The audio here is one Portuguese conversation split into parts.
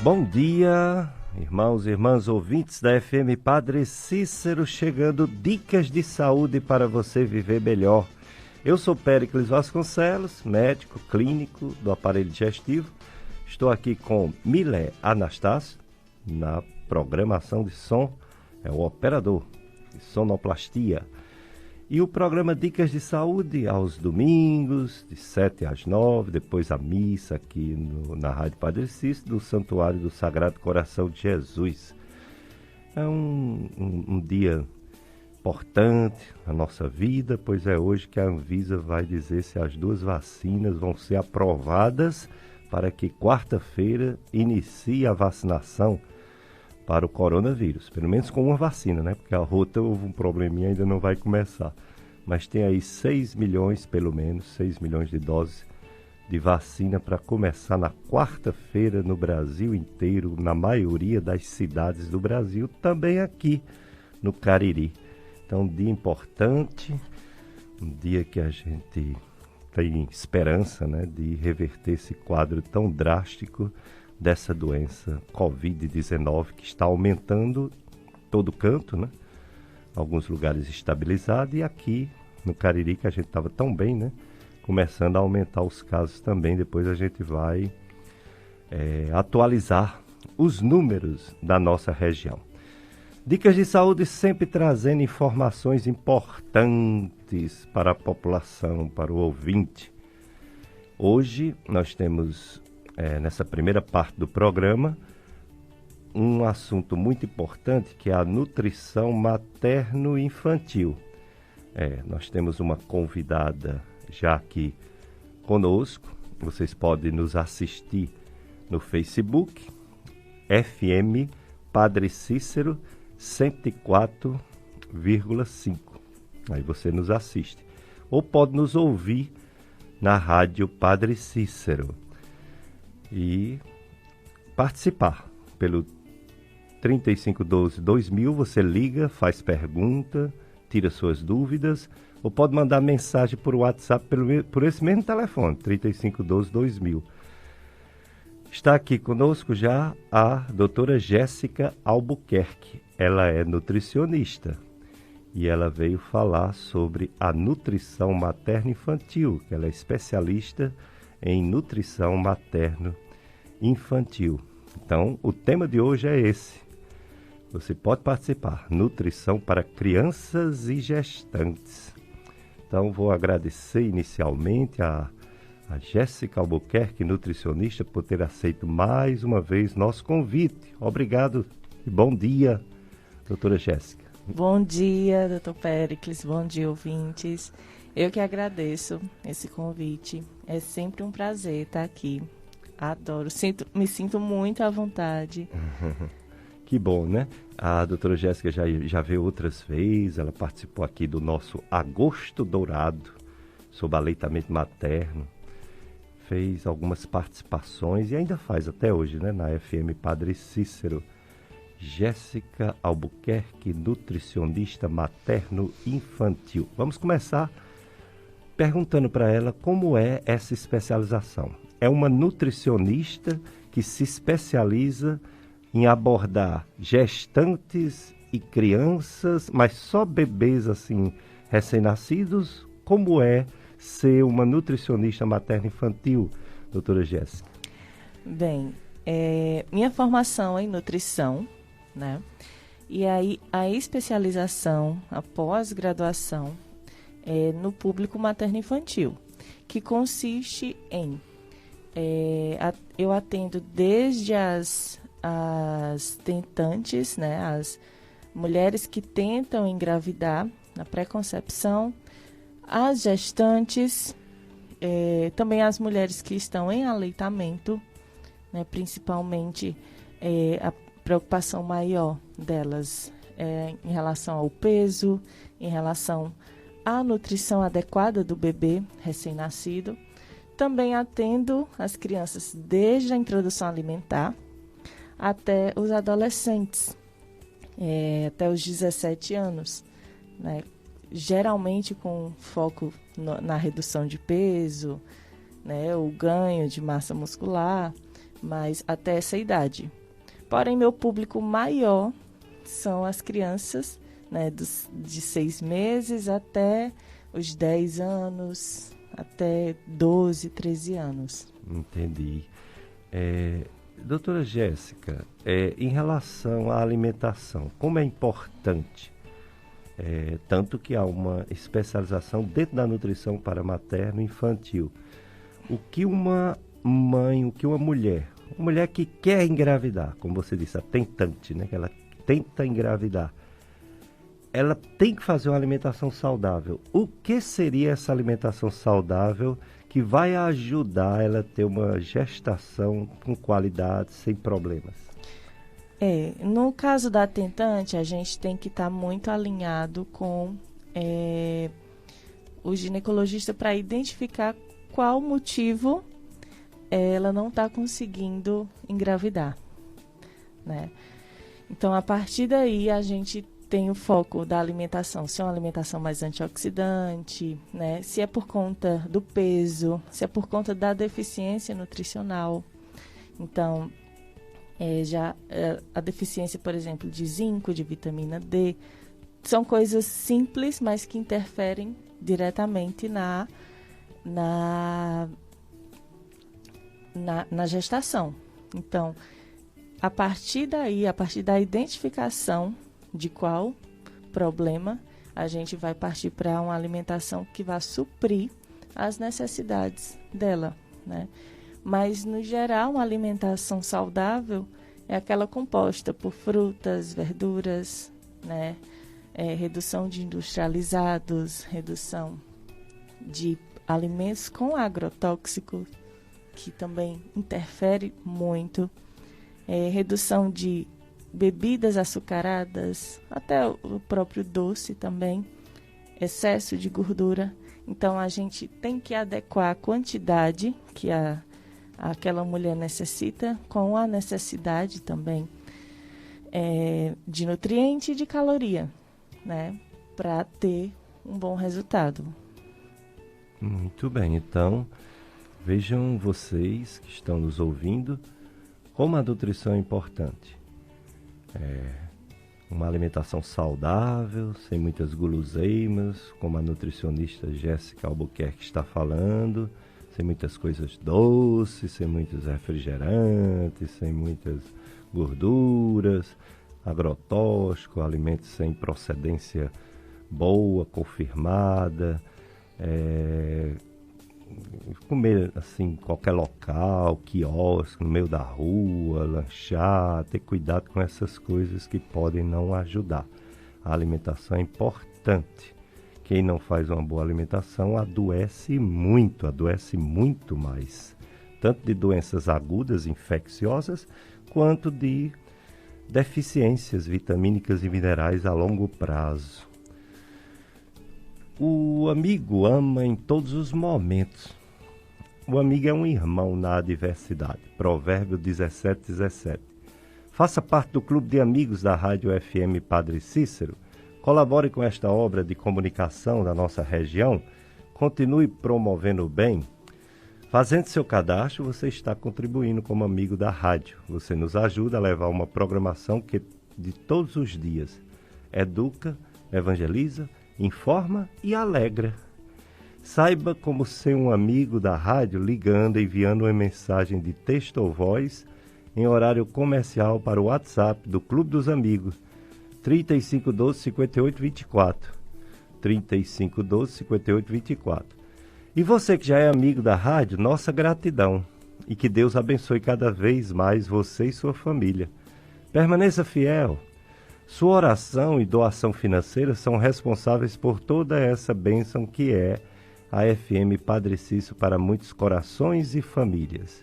Bom dia, irmãos e irmãs ouvintes da FM Padre Cícero, chegando dicas de saúde para você viver melhor. Eu sou Péricles Vasconcelos, médico clínico do aparelho digestivo. Estou aqui com Milé Anastácio, na programação de som, é o operador de sonoplastia. E o programa Dicas de Saúde aos domingos, de 7 às 9, depois a missa aqui na Rádio Padre Cícero, do Santuário do Sagrado Coração de Jesus. É um dia importante na nossa vida, pois é hoje que a Anvisa vai dizer se as 2 vacinas vão ser aprovadas para que quarta-feira inicie a vacinação para o coronavírus, pelo menos com uma vacina, né? Porque a outra houve um probleminha, ainda não vai começar. Mas tem aí 6 milhões, pelo menos, 6 milhões de doses de vacina para começar na quarta-feira no Brasil inteiro, na maioria das cidades do Brasil, também aqui no Cariri. Então, um dia importante, um dia que a gente tem esperança, né, de reverter esse quadro tão drástico dessa doença Covid-19 que está aumentando todo canto, né? Alguns lugares estabilizados e aqui no Cariri, que a gente estava tão bem, né? Começando a aumentar os casos também. Depois a gente vai atualizar os números da nossa região. Dicas de saúde sempre trazendo informações importantes para a população, para o ouvinte. Hoje nós temos nessa primeira parte do programa, um assunto muito importante que é a nutrição materno-infantil. Nós temos uma convidada já aqui conosco. Vocês podem nos assistir no Facebook, FM Padre Cícero 104,5. Aí você nos assiste. Ou pode nos ouvir na Rádio Padre Cícero. E participar pelo 3512-2000, você liga, faz pergunta, tira suas dúvidas, ou pode mandar mensagem por WhatsApp por esse mesmo telefone, 3512-2000. Está aqui conosco já a doutora Jéssica Albuquerque. Ela é nutricionista e ela veio falar sobre a nutrição materno-infantil, que ela é especialista em nutrição materno-infantil. Então, o tema de hoje é esse. Você pode participar. Nutrição para crianças e gestantes. Então, vou agradecer inicialmente a Jéssica Albuquerque, nutricionista, por ter aceito mais uma vez nosso convite. Obrigado e bom dia, doutora Jéssica. Bom dia, doutor Péricles. Bom dia, ouvintes. Eu que agradeço esse convite. É sempre um prazer estar aqui. Adoro. Me sinto muito à vontade. Que bom, né? A doutora Jéssica já veio outras vezes. Ela participou aqui do nosso Agosto Dourado sobre aleitamento materno. Fez algumas participações e ainda faz até hoje, né? Na FM Padre Cícero. Jéssica Albuquerque, nutricionista materno-infantil. Vamos começar perguntando para ela como é essa especialização. É uma nutricionista que se especializa em abordar gestantes e crianças, mas só bebês assim recém-nascidos? Como é ser uma nutricionista materno-infantil, doutora Jéssica? Bem, minha formação é em nutrição, né? E aí a especialização, a pós-graduação, no público materno-infantil, que consiste em eu atendo desde as tentantes, né, as mulheres que tentam engravidar na pré-concepção, as gestantes, também as mulheres que estão em aleitamento, né, principalmente a preocupação maior delas em relação ao peso, em relação à nutrição adequada do bebê recém-nascido. Também atendo as crianças desde a introdução alimentar até os adolescentes, até os 17 anos, né? Geralmente com foco na redução de peso, né? O ganho de massa muscular, mas até essa idade. Porém, meu público maior são as crianças, né, de 6 meses até os 10 anos, até 12, 13 anos. Entendi. Doutora Jéssica, em relação à alimentação, como é importante, tanto que há uma especialização dentro da nutrição para materno e infantil, o que uma mãe, o que uma mulher que quer engravidar, como você disse, a tentante, né, que ela tenta engravidar, ela tem que fazer uma alimentação saudável. O que seria essa alimentação saudável que vai ajudar ela a ter uma gestação com qualidade, sem problemas? No caso da tentante, a gente tem que estar muito alinhado com o ginecologista para identificar qual motivo ela não está conseguindo engravidar, né? Então, a partir daí, a gente tem o foco da alimentação, se é uma alimentação mais antioxidante, né? Se é por conta do peso, se é por conta da deficiência nutricional. Então, a deficiência, por exemplo, de zinco, de vitamina D, são coisas simples, mas que interferem diretamente na gestação. Então, a partir daí, a partir da identificação de qual problema, a gente vai partir para uma alimentação que vai suprir as necessidades dela, né? Mas, no geral, uma alimentação saudável é aquela composta por frutas, verduras, né? Redução de industrializados, redução de alimentos com agrotóxicos, que também interfere muito, redução de bebidas açucaradas, até o próprio doce também, excesso de gordura. Então, a gente tem que adequar a quantidade que aquela mulher necessita com a necessidade também de nutriente e de caloria, né, para ter um bom resultado. Muito bem, então vejam vocês que estão nos ouvindo como a nutrição é importante. Uma alimentação saudável, sem muitas guloseimas, como a nutricionista Jéssica Albuquerque está falando, sem muitas coisas doces, sem muitos refrigerantes, sem muitas gorduras, agrotóxico, alimentos sem procedência boa, confirmada, comer assim em qualquer local, quiosque, no meio da rua, lanchar, ter cuidado com essas coisas que podem não ajudar. A alimentação é importante. Quem não faz uma boa alimentação adoece muito mais. Tanto de doenças agudas, infecciosas, quanto de deficiências vitamínicas e minerais a longo prazo. O amigo ama em todos os momentos. O amigo é um irmão na adversidade. Provérbio 17:17. Faça parte do clube de amigos da Rádio FM Padre Cícero. Colabore com esta obra de comunicação da nossa região. Continue promovendo o bem. Fazendo seu cadastro, você está contribuindo como amigo da rádio. Você nos ajuda a levar uma programação que de todos os dias educa, evangeliza, informa e alegra. Saiba como ser um amigo da rádio ligando e enviando uma mensagem de texto ou voz em horário comercial para o WhatsApp do Clube dos Amigos 3512-5824 3512-5824. E você que já é amigo da rádio, nossa gratidão e que Deus abençoe cada vez mais você e sua família. Permaneça fiel. Sua oração e doação financeira são responsáveis por toda essa bênção que é a FM Padre Cícero para muitos corações e famílias.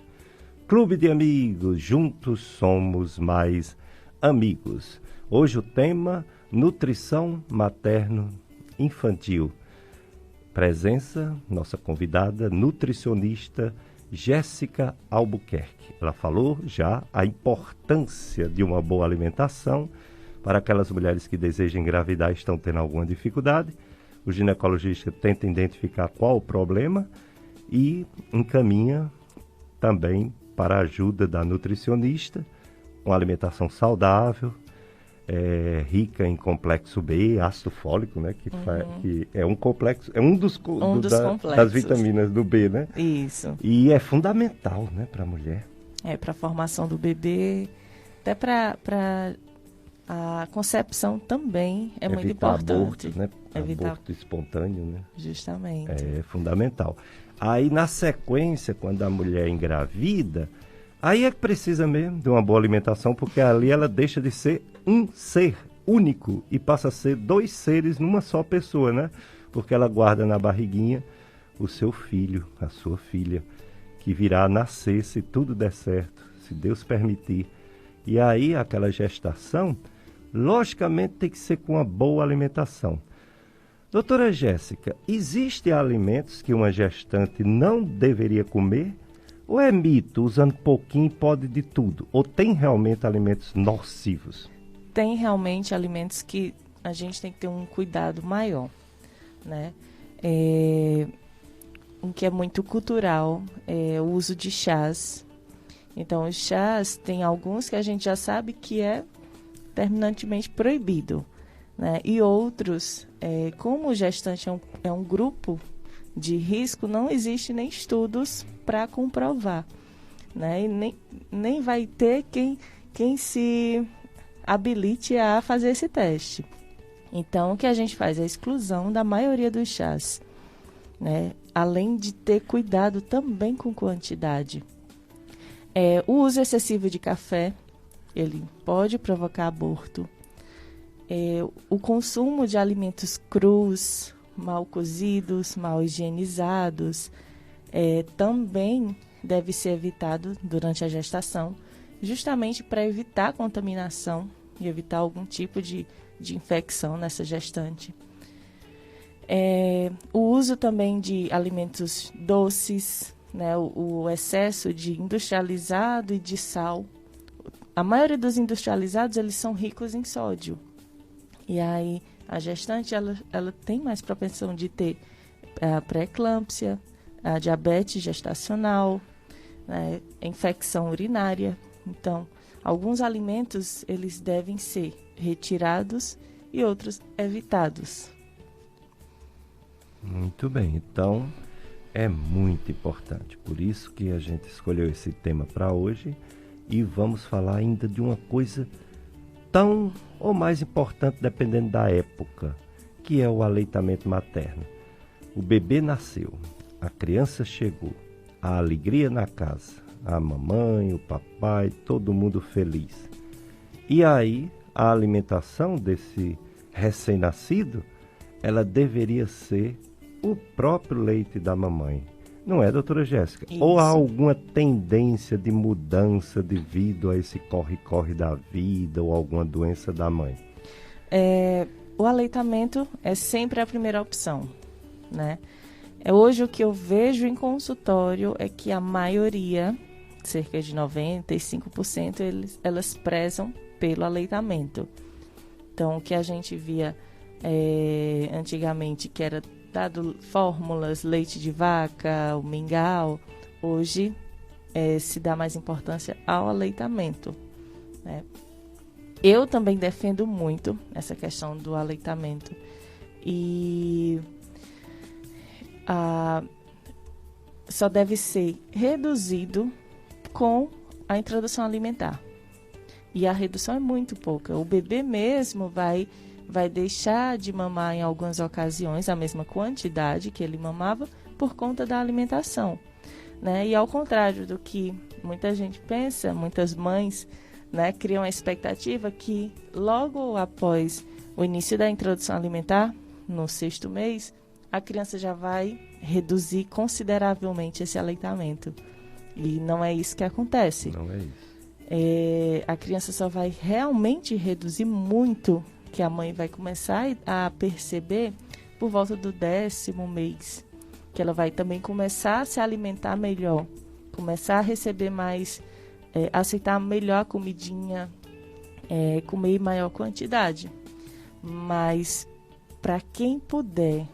Clube de Amigos, juntos somos mais amigos. Hoje o tema, nutrição materno-infantil. Presença, nossa convidada, nutricionista Jéssica Albuquerque. Ela falou já a importância de uma boa alimentação para aquelas mulheres que desejam engravidar e estão tendo alguma dificuldade. O ginecologista tenta identificar qual o problema e encaminha também para a ajuda da nutricionista, uma alimentação saudável, rica em complexo B, ácido fólico, né? Que é um complexo, é um dos complexos das vitaminas do B, né? Isso. E é fundamental, né, para a mulher. Para a formação do bebê, até para a concepção também é muito importante. Aborto, né? Aborto espontâneo, né? Justamente. É fundamental. Aí, na sequência, quando a mulher engravida, aí é que precisa mesmo de uma boa alimentação, porque ali ela deixa de ser um ser único e passa a ser 2 seres numa só pessoa, né? Porque ela guarda na barriguinha o seu filho, a sua filha, que virá a nascer, se tudo der certo, se Deus permitir. E aí, aquela gestação, logicamente, tem que ser com uma boa alimentação. Doutora Jéssica, existem alimentos que uma gestante não deveria comer? Ou é mito, usando pouquinho pode de tudo? Ou tem realmente alimentos nocivos? Tem realmente alimentos que a gente tem que ter um cuidado maior, né? Um que é muito cultural é o uso de chás. Então, os chás, tem alguns que a gente já sabe que é terminantemente proibido, né? E outros, como o gestante é um grupo de risco, não existe nem estudos para comprovar, né? E nem vai ter quem se habilite a fazer esse teste. Então, o que a gente faz é a exclusão da maioria dos chás, né? Além de ter cuidado também com quantidade. O uso excessivo de café, ele pode provocar aborto. O consumo de alimentos crus, mal cozidos, mal higienizados, também deve ser evitado durante a gestação, justamente para evitar a contaminação e evitar algum tipo de infecção nessa gestante. O uso também de alimentos doces, né, o excesso de industrializado e de sal. A maioria dos industrializados, eles são ricos em sódio. E aí, a gestante, ela tem mais propensão de ter a pré-eclâmpsia, a diabetes gestacional, né, infecção urinária. Então, alguns alimentos, eles devem ser retirados e outros evitados. Muito bem, então é muito importante. Por isso que a gente escolheu esse tema para hoje e vamos falar ainda de uma coisa tão ou mais importante, dependendo da época, que é o aleitamento materno. O bebê nasceu, a criança chegou, a alegria na casa, a mamãe, o papai, todo mundo feliz. E aí, a alimentação desse recém-nascido, ela deveria ser o próprio leite da mamãe. Não é, doutora Jéssica? Isso. Ou há alguma tendência de mudança devido a esse corre-corre da vida ou alguma doença da mãe? O aleitamento é sempre a primeira opção, né? Hoje o que eu vejo em consultório é que a maioria, cerca de 95%, elas prezam pelo aleitamento. Então, o que a gente via antigamente, que era dado fórmulas, leite de vaca, o mingau, hoje se dá mais importância ao aleitamento, né? Eu também defendo muito essa questão do aleitamento e só deve ser reduzido com a introdução alimentar. E a redução é muito pouca. O bebê mesmo vai deixar de mamar em algumas ocasiões a mesma quantidade que ele mamava por conta da alimentação, né? E ao contrário do que muita gente pensa, muitas mães, né, criam a expectativa que logo após o início da introdução alimentar, no 6º mês, a criança já vai reduzir consideravelmente esse aleitamento. E não é isso que acontece. Não é isso. A criança só vai realmente reduzir muito, que a mãe vai começar a perceber por volta do 10º mês, que ela vai também começar a se alimentar melhor, começar a receber mais, aceitar melhor a comidinha, comer em maior quantidade. Mas para quem puder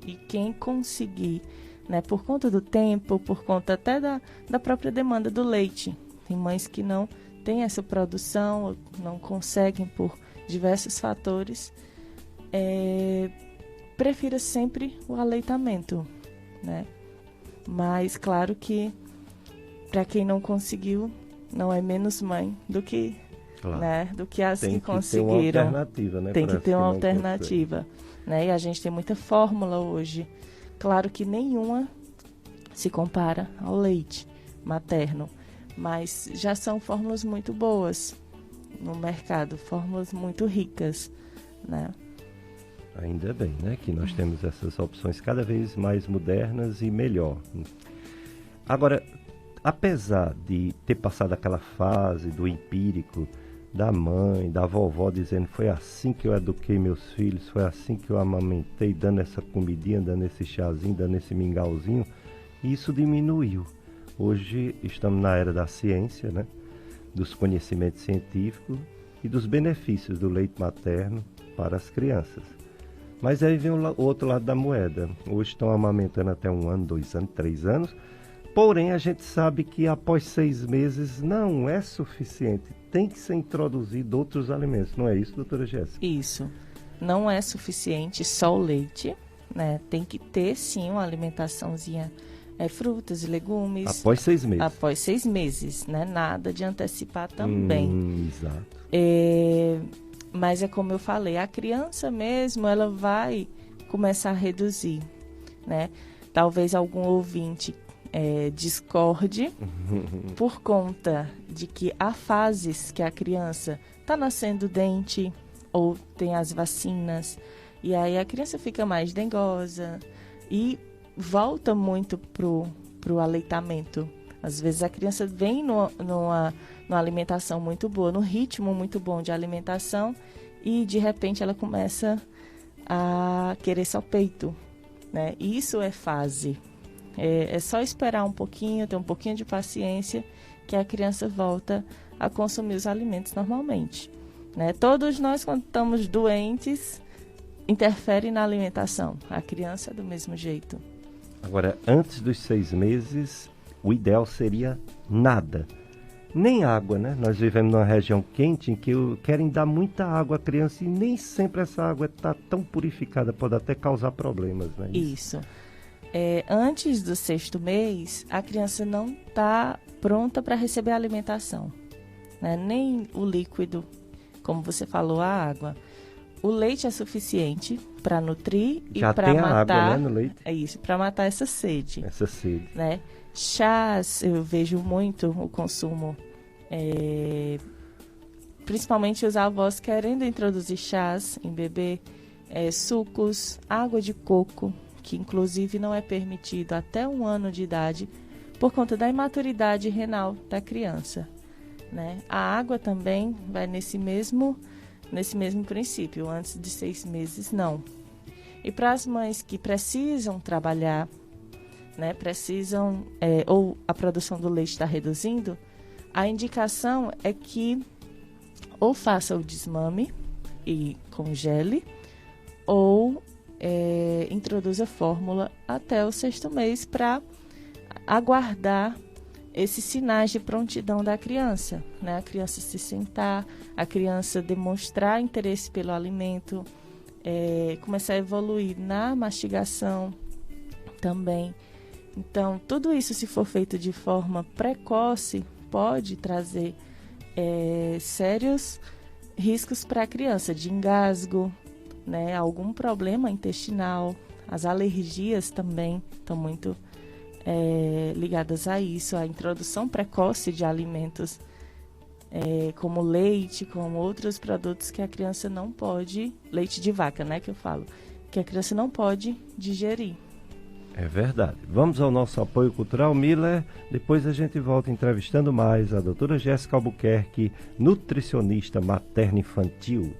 e quem conseguir né? Por conta do tempo, por conta até da própria demanda do leite. Tem mães que não têm essa produção, não conseguem por diversos fatores. Prefira sempre o aleitamento, né? Mas claro que para quem não conseguiu, não é menos mãe do que, claro, né, do que as que conseguiram. Tem que ter uma alternativa, né? Tem que ter uma alternativa, né? E a gente tem muita fórmula hoje. Claro que nenhuma se compara ao leite materno, mas já são fórmulas muito boas no mercado, fórmulas muito ricas, né? Ainda bem, né, que nós temos essas opções cada vez mais modernas e melhor. Agora, apesar de ter passado aquela fase do empírico, da mãe, da vovó, dizendo foi assim que eu eduquei meus filhos, foi assim que eu amamentei, dando essa comidinha, dando esse chazinho, dando esse mingauzinho, isso diminuiu. Hoje estamos na era da ciência, né, dos conhecimentos científicos e dos benefícios do leite materno para as crianças. Mas aí vem o outro lado da moeda. Hoje estão amamentando até 1 ano, 2 anos, 3 anos. Porém, a gente sabe que após 6 meses não é suficiente. Tem que ser introduzido outros alimentos. Não é isso, doutora Jéssica? Isso. Não é suficiente só o leite, né? Tem que ter, sim, uma alimentaçãozinha, frutas e legumes. Após 6 meses. Após 6 meses, né? Nada de antecipar também. Exato. Mas é como eu falei, a criança mesmo, ela vai começar a reduzir, né? Talvez algum ouvinte discorde por conta de que há fases que a criança está nascendo dente ou tem as vacinas, e aí a criança fica mais dengosa e volta muito pro aleitamento. Às vezes a criança vem numa alimentação muito boa, num ritmo muito bom de alimentação, e de repente ela começa a querer só peito, né? Isso é fase. É só esperar um pouquinho, ter um pouquinho de paciência, que a criança volta a consumir os alimentos normalmente, né? Todos nós, quando estamos doentes, interfere na alimentação. A criança é do mesmo jeito. Agora, antes dos 6 meses, o ideal seria nada. Nem água, né? Nós vivemos numa região quente em que querem dar muita água à criança e nem sempre essa água está tão purificada, pode até causar problemas, né? Isso. Antes do 6º mês, a criança não está pronta para receber a alimentação, né? Nem o líquido, como você falou, a água. O leite é suficiente para nutrir e para matar. Água, né, no leite? É isso, para matar essa sede. Essa sede. Né? Chás, eu vejo muito o consumo, principalmente os avós querendo introduzir chás em bebê, sucos, água de coco, que inclusive não é permitido até 1 ano de idade por conta da imaturidade renal da criança, né? A água também vai nesse mesmo princípio, antes de 6 meses não. E para as mães que precisam trabalhar, né, ou a produção do leite está reduzindo, a indicação é que ou faça o desmame e congele, ou introduza a fórmula até o 6º mês para aguardar esses sinais de prontidão da criança, né? A criança se sentar, a criança demonstrar interesse pelo alimento, começar a evoluir na mastigação também. Então, tudo isso, se for feito de forma precoce, pode trazer sérios riscos para a criança, de engasgo, né? Algum problema intestinal. As alergias também estão muito ligadas a isso, a introdução precoce de alimentos como leite, como outros produtos que a criança não pode, leite de vaca, né, que eu falo, que a criança não pode digerir. É verdade. Vamos ao nosso apoio cultural, Miller. Depois a gente volta entrevistando mais a doutora Jéssica Albuquerque, nutricionista materno-infantil.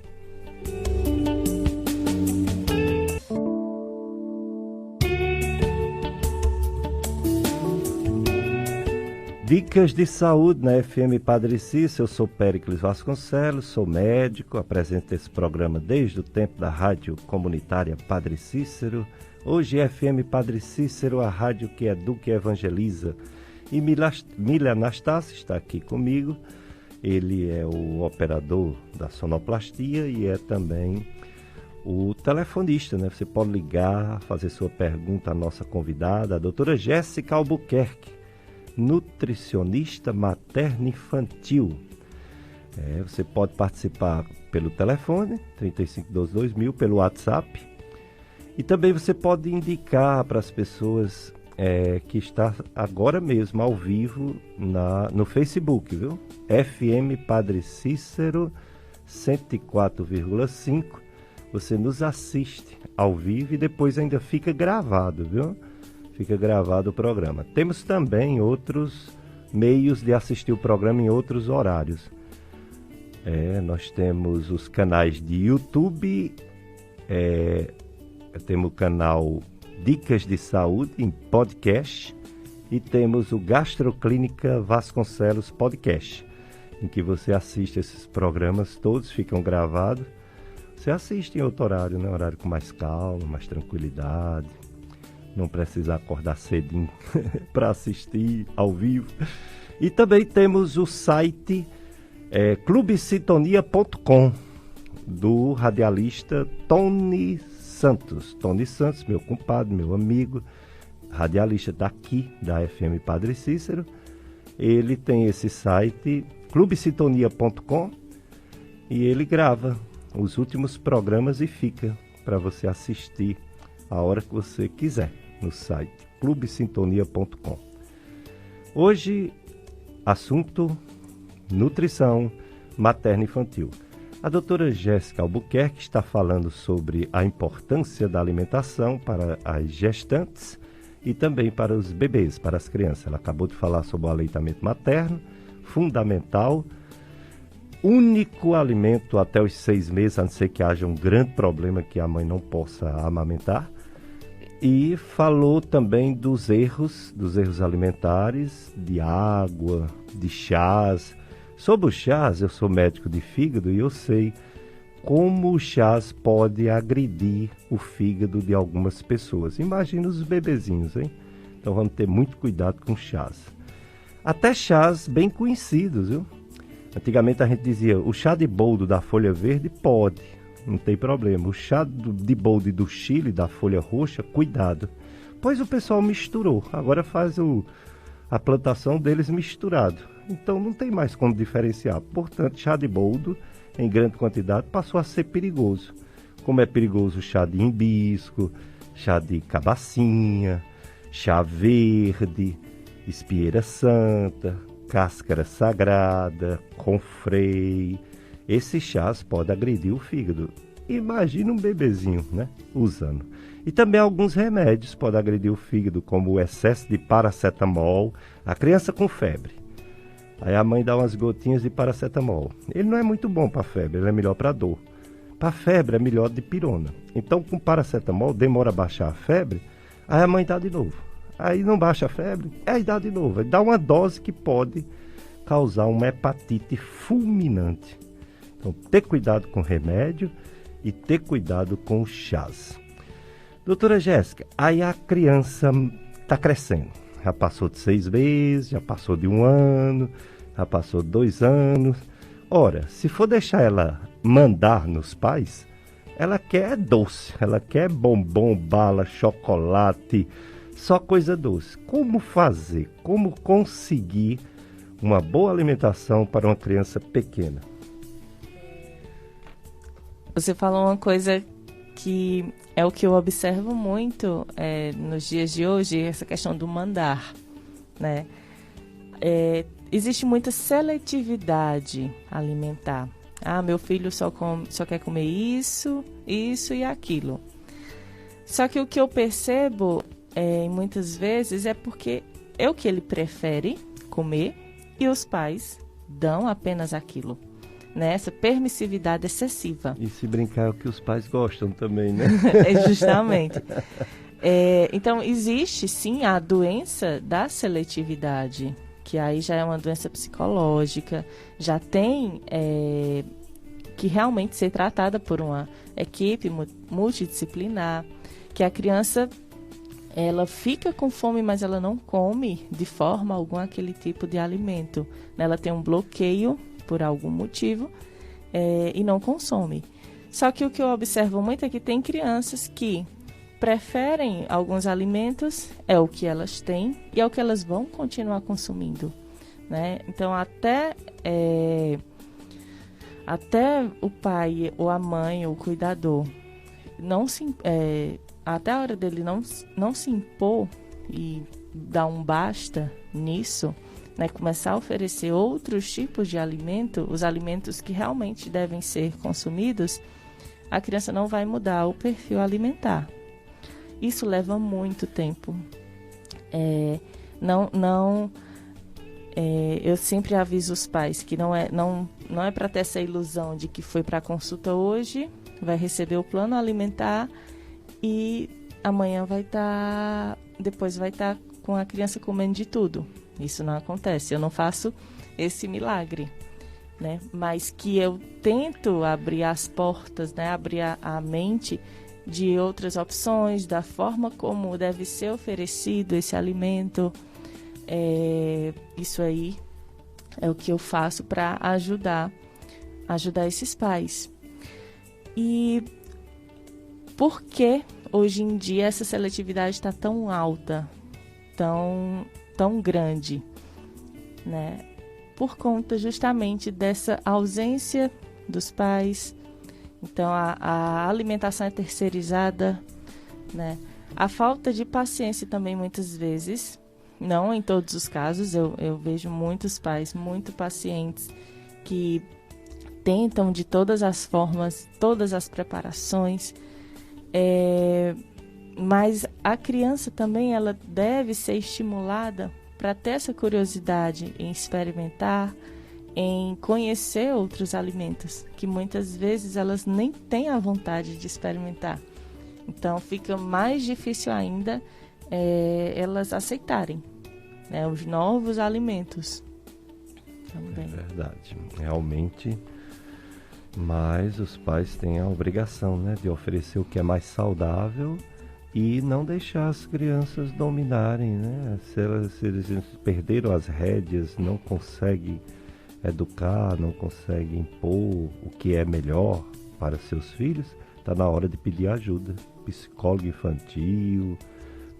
Dicas de saúde na FM Padre Cícero. Eu sou Péricles Vasconcelos, sou médico, apresento esse programa desde o tempo da rádio comunitária Padre Cícero. Hoje é FM Padre Cícero, a rádio que educa e evangeliza. E Mila Anastácio está aqui comigo. Ele é o operador da sonoplastia e é também o telefonista, né? Você pode ligar, fazer sua pergunta à nossa convidada, a doutora Jéssica Albuquerque, nutricionista materno-infantil. Você pode participar pelo telefone 3512-2000, pelo WhatsApp, e também você pode indicar para as pessoas que está agora mesmo ao vivo no Facebook, viu? FM Padre Cícero 104,5. Você nos assiste ao vivo e depois ainda fica gravado, viu? Fica gravado o programa. Temos também outros meios de assistir o programa em outros horários. Nós temos os canais de YouTube, temos o canal Dicas de Saúde em podcast e temos o Gastroclínica Vasconcelos Podcast, em que você assiste esses programas, todos ficam gravados. Você assiste em outro horário, né? Horário com mais calma, mais tranquilidade. Não precisa acordar cedinho para assistir ao vivo. E também temos o site clubesintonia.com do radialista Tony Santos. Tony Santos, meu compadre, meu amigo, radialista daqui da FM Padre Cícero. Ele tem esse site clubesintonia.com e ele grava os últimos programas e fica para você assistir a hora que você quiser no site clubesintonia.com. Hoje, assunto nutrição materno-infantil. A doutora Jéssica Albuquerque está falando sobre a importância da alimentação para as gestantes e também para os bebês, para as crianças. Ela acabou de falar sobre o aleitamento materno, fundamental, único alimento até os 6 meses, a não ser que haja um grande problema que a mãe não possa amamentar. E falou também dos erros alimentares, de água, de chás. Sobre os chás, eu sou médico de fígado e eu sei como o chás pode agredir o fígado de algumas pessoas. Imagina os bebezinhos, hein? Então vamos ter muito cuidado com chás. Até chás bem conhecidos, viu? Antigamente a gente dizia, o chá de boldo da folha verde pode, não tem problema. O chá de boldo do Chile, da folha roxa, cuidado. Pois o pessoal misturou, agora faz a plantação deles misturado. Então não tem mais como diferenciar. Portanto, chá de boldo em grande quantidade passou a ser perigoso. Como é perigoso o chá de hibisco, chá de cabacinha, chá verde, espieira santa, cáscara sagrada, confrei. Esses chás podem agredir o fígado. Imagina um bebezinho, né, usando. E também alguns remédios podem agredir o fígado, como o excesso de paracetamol. A criança com febre, aí a mãe dá umas gotinhas de paracetamol. Ele não é muito bom para febre, ele é melhor para dor. Para febre é melhor de pirona. Então com paracetamol demora a baixar a febre, aí a mãe dá de novo. Aí não baixa a febre, aí dá de novo. Aí dá uma dose que pode causar uma hepatite fulminante. Então, ter cuidado com o remédio e ter cuidado com os chás. Doutora Jéssica, aí a criança está crescendo. Já passou de 6 meses, já passou de 1 ano, já passou de 2 anos. Ora, se for deixar ela mandar nos pais, ela quer doce, ela quer bombom, bala, chocolate, só coisa doce. Como fazer? Como conseguir uma boa alimentação para uma criança pequena? Você falou uma coisa que é o que eu observo muito nos dias de hoje, essa questão do mandar, né? Existe muita seletividade alimentar. Meu filho só quer comer isso e aquilo. Só que o que eu percebo muitas vezes é porque é o que ele prefere comer e os pais dão apenas aquilo. Né? Essa permissividade excessiva. E se brincar é o que os pais gostam também, né? Justamente. Então, existe sim a doença da seletividade, que aí já é uma doença psicológica, já tem que realmente ser tratada por uma equipe multidisciplinar, que a criança ela fica com fome, mas ela não come de forma alguma aquele tipo de alimento. Ela tem um bloqueio por algum motivo e não consome. Só que o que eu observo muito é que tem crianças que preferem alguns alimentos, é o que elas têm e é o que elas vão continuar consumindo, né? Então, até o pai ou a mãe ou o cuidador até a hora dele não se impor e dar um basta nisso, né? Começar a oferecer outros tipos de alimento, os alimentos que realmente devem ser consumidos, a criança não vai mudar o perfil alimentar. Isso leva muito tempo. Eu sempre aviso os pais que não é para ter essa ilusão de que foi para a consulta hoje, vai receber o plano alimentar e amanhã depois vai estar com a criança comendo de tudo. Isso não acontece, eu não faço esse milagre, né? Mas que eu tento abrir as portas, né? Abrir a mente de outras opções, da forma como deve ser oferecido esse alimento. Isso aí é o que eu faço para ajudar esses pais. E por que hoje em dia essa seletividade está tão alta, tão grande, né? Por conta justamente dessa ausência dos pais. Então, a alimentação é terceirizada, né? A falta de paciência também, muitas vezes, não em todos os casos, eu vejo muitos pais muito pacientes que tentam de todas as formas, todas as preparações, mas a criança também ela deve ser estimulada para ter essa curiosidade em experimentar, em conhecer outros alimentos, que muitas vezes elas nem têm a vontade de experimentar. Então fica mais difícil ainda elas aceitarem, né, os novos alimentos. Também. É verdade, realmente, mas os pais têm a obrigação, né, de oferecer o que é mais saudável e não deixar as crianças dominarem, né? Se eles perderam as rédeas, não conseguem educar, não consegue impor o que é melhor para seus filhos, está na hora de pedir ajuda, psicólogo infantil,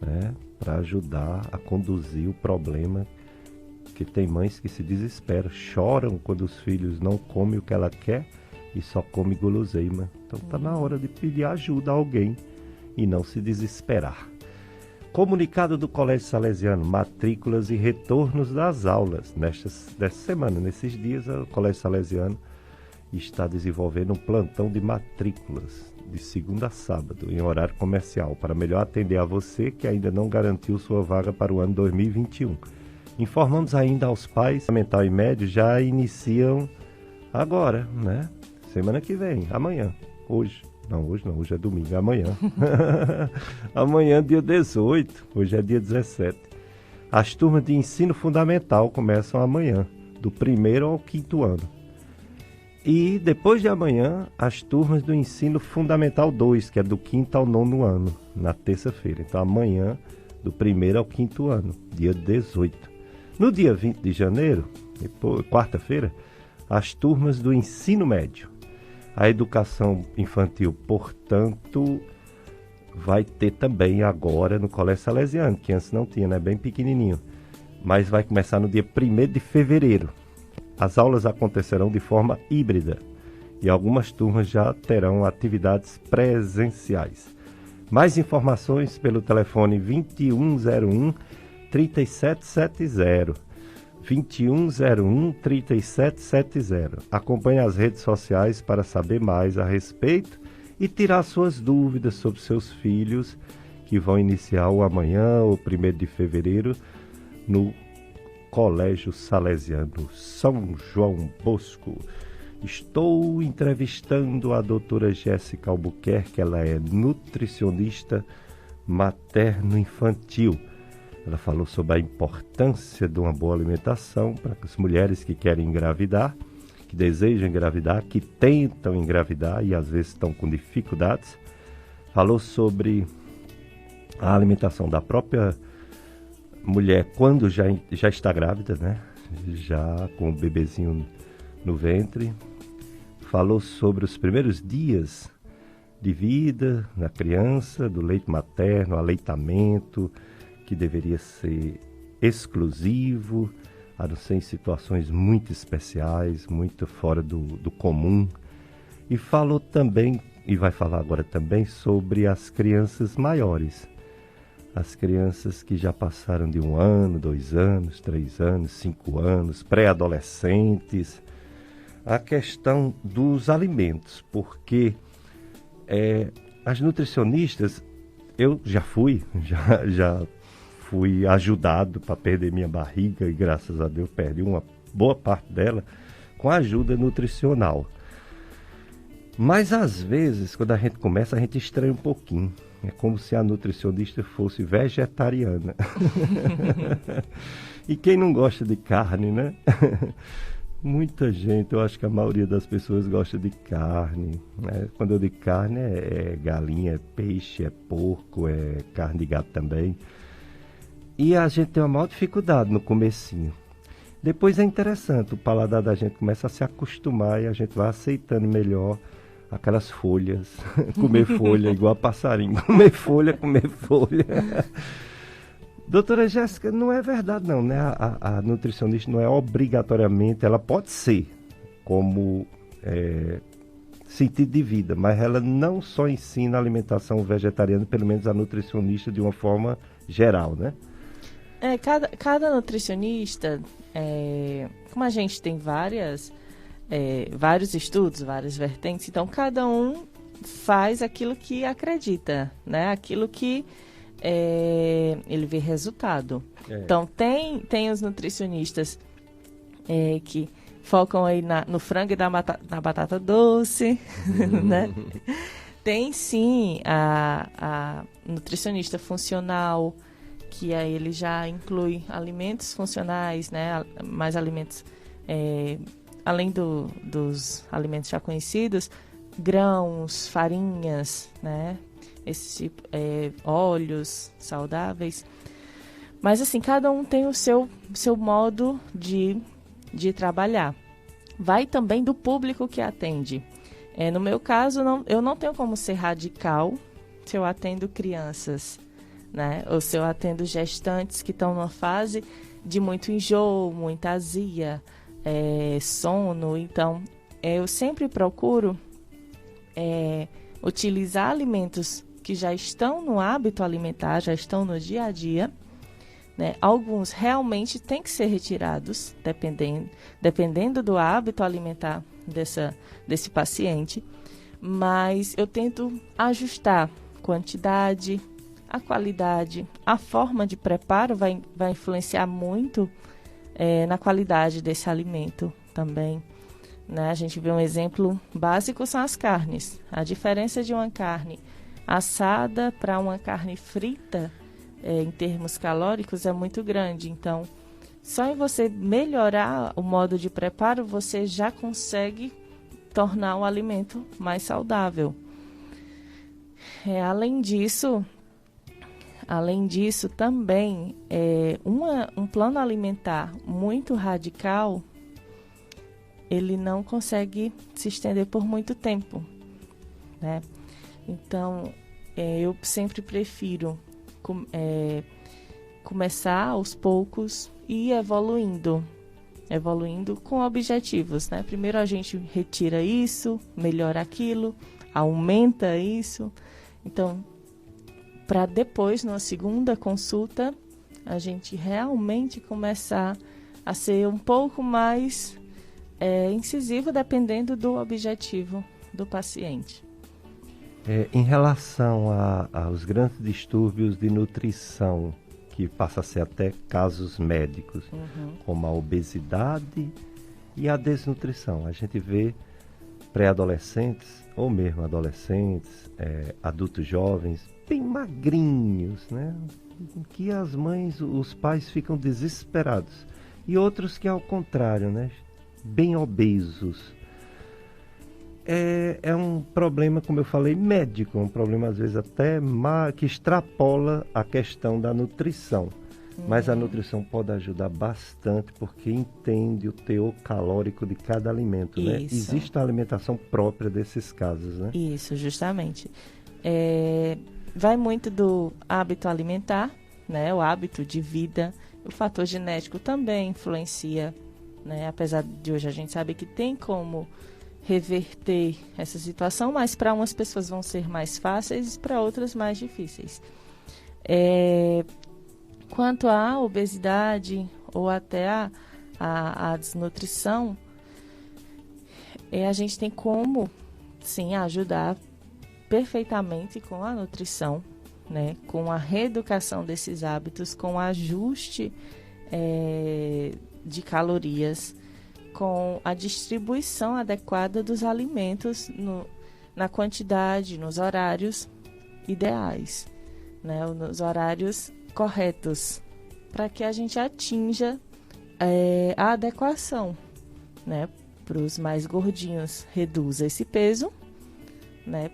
né, para ajudar a conduzir o problema, que tem mães que se desesperam, choram quando os filhos não comem o que ela quer e só come guloseima. Então está na hora de pedir ajuda a alguém e não se desesperar. Comunicado do Colégio Salesiano, matrículas e retornos das aulas. Desta semana, nesses dias, o Colégio Salesiano está desenvolvendo um plantão de matrículas de segunda a sábado, em horário comercial, para melhor atender a você que ainda não garantiu sua vaga para o ano 2021. Informamos ainda aos pais, fundamental e médio já iniciam agora, né? Semana que vem, amanhã, hoje. Não, hoje é domingo, é amanhã. Amanhã, dia 18, hoje é dia 17. As turmas de ensino fundamental começam amanhã, do 1º ao 5º ano. E depois de amanhã, as turmas do ensino fundamental 2, que é do 5º ao 9º ano, na terça-feira. Então amanhã, do 1º ao 5º ano, dia 18. No dia 20 de janeiro, quarta-feira, as turmas do ensino médio. A educação infantil, portanto, vai ter também agora no Colégio Salesiano, que antes não tinha, né? Bem pequenininho. Mas vai começar no dia 1º de fevereiro. As aulas acontecerão de forma híbrida e algumas turmas já terão atividades presenciais. Mais informações pelo telefone 2101 3770. 2101 3770. Acompanhe as redes sociais para saber mais a respeito e tirar suas dúvidas sobre seus filhos que vão iniciar o amanhã, o 1º de fevereiro, no Colégio Salesiano São João Bosco. Estou entrevistando a doutora Jéssica Albuquerque, ela é nutricionista materno-infantil. Ela falou sobre a importância de uma boa alimentação para as mulheres que querem engravidar, que desejam engravidar, que tentam engravidar e às vezes estão com dificuldades. Falou sobre a alimentação da própria mulher quando já está grávida, né? Já com o bebezinho no ventre. Falou sobre os primeiros dias de vida da criança, do leite materno, aleitamento, que deveria ser exclusivo, a não ser em situações muito especiais, muito fora do comum. E falou também, e vai falar agora também, sobre as crianças maiores. As crianças que já passaram de 1 ano, 2 anos, 3 anos, 5 anos, pré-adolescentes. A questão dos alimentos, porque as nutricionistas, eu já fui ajudado para perder minha barriga e graças a Deus perdi uma boa parte dela com a ajuda nutricional. Mas às vezes, quando a gente começa, a gente estranha um pouquinho. É como se a nutricionista fosse vegetariana. E quem não gosta de carne, né? Muita gente, eu acho que a maioria das pessoas gosta de carne, né? Quando eu digo carne, é galinha, é peixe, é porco, é carne de gato também. E a gente tem uma maior dificuldade no comecinho. Depois é interessante, o paladar da gente começa a se acostumar e a gente vai aceitando melhor aquelas folhas, comer folha igual a passarinho, comer folha. Doutora Jéssica, não é verdade não, né? A nutricionista não é obrigatoriamente, ela pode ser como sentido de vida, mas ela não só ensina a alimentação vegetariana, pelo menos a nutricionista de uma forma geral, né? Cada nutricionista, como a gente tem vários estudos, várias vertentes, então cada um faz aquilo que acredita, né? Aquilo que ele vê resultado. Então tem os nutricionistas que focam aí no frango e na batata doce, né? Tem sim a nutricionista funcional, que aí ele já inclui alimentos funcionais, né? Mais alimentos, além dos alimentos já conhecidos, grãos, farinhas, né? Esse tipo, óleos saudáveis. Mas assim, cada um tem o seu modo de trabalhar. Vai também do público que atende. No meu caso, eu não tenho como ser radical se eu atendo crianças, né? Ou se eu atendo gestantes que estão numa fase de muito enjoo, muita azia, sono. Então, eu sempre procuro utilizar alimentos que já estão no hábito alimentar, já estão no dia a dia, né? Alguns realmente têm que ser retirados, dependendo do hábito alimentar desse paciente, mas eu tento ajustar quantidade, a qualidade, a forma de preparo vai influenciar muito na qualidade desse alimento também, né? A gente vê um exemplo básico, são as carnes. A diferença de uma carne assada para uma carne frita, em termos calóricos, é muito grande. Então, só em você melhorar o modo de preparo, você já consegue tornar o alimento mais saudável. Além disso também, um plano alimentar muito radical, ele não consegue se estender por muito tempo, né? Então, eu sempre prefiro começar aos poucos e ir evoluindo com objetivos, né? Primeiro a gente retira isso, melhora aquilo, aumenta isso. Então, para depois, numa segunda consulta, a gente realmente começar a ser um pouco mais incisivo, dependendo do objetivo do paciente. Em relação aos grandes distúrbios de nutrição, que passa a ser até casos médicos, como a obesidade e a desnutrição, a gente vê pré-adolescentes, ou mesmo adolescentes, adultos jovens, bem magrinhos, né? que as mães, os pais ficam desesperados. E outros que, ao contrário, né? Bem obesos. É um problema, como eu falei, médico, um problema às vezes até que extrapola a questão da nutrição. Mas a nutrição pode ajudar bastante porque entende o teor calórico de cada alimento, né? Existe a alimentação própria desses casos, né? Isso, justamente. Vai muito do hábito alimentar, né? O hábito de vida. O fator genético também influencia, né? Apesar de hoje a gente saber que tem como reverter essa situação, mas para umas pessoas vão ser mais fáceis e para outras mais difíceis. Quanto à obesidade ou até a desnutrição, a gente tem como, sim, ajudar perfeitamente com a nutrição, né? Com a reeducação desses hábitos, com o ajuste de calorias, com a distribuição adequada dos alimentos na quantidade, nos horários ideais, né? Nos horários corretos, para que a gente atinja a adequação, né? Para os mais gordinhos, reduza esse peso, né?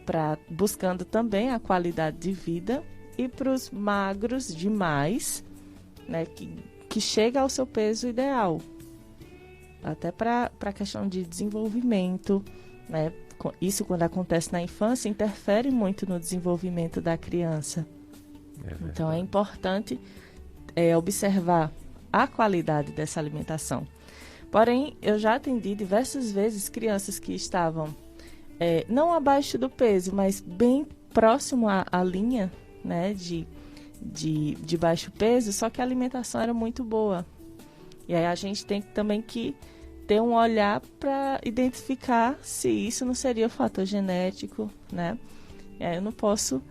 Buscando também a qualidade de vida, e para os magros demais, né? Que chega ao seu peso ideal, até para a questão de desenvolvimento, né? Isso, quando acontece na infância, interfere muito no desenvolvimento da criança. Então é importante observar a qualidade dessa alimentação. Porém, eu já atendi diversas vezes crianças que estavam não abaixo do peso, mas bem próximo à linha, né, de baixo peso, só que a alimentação era muito boa. E aí a gente tem também que ter um olhar para identificar se isso não seria o fator genético, né? E aí eu não posso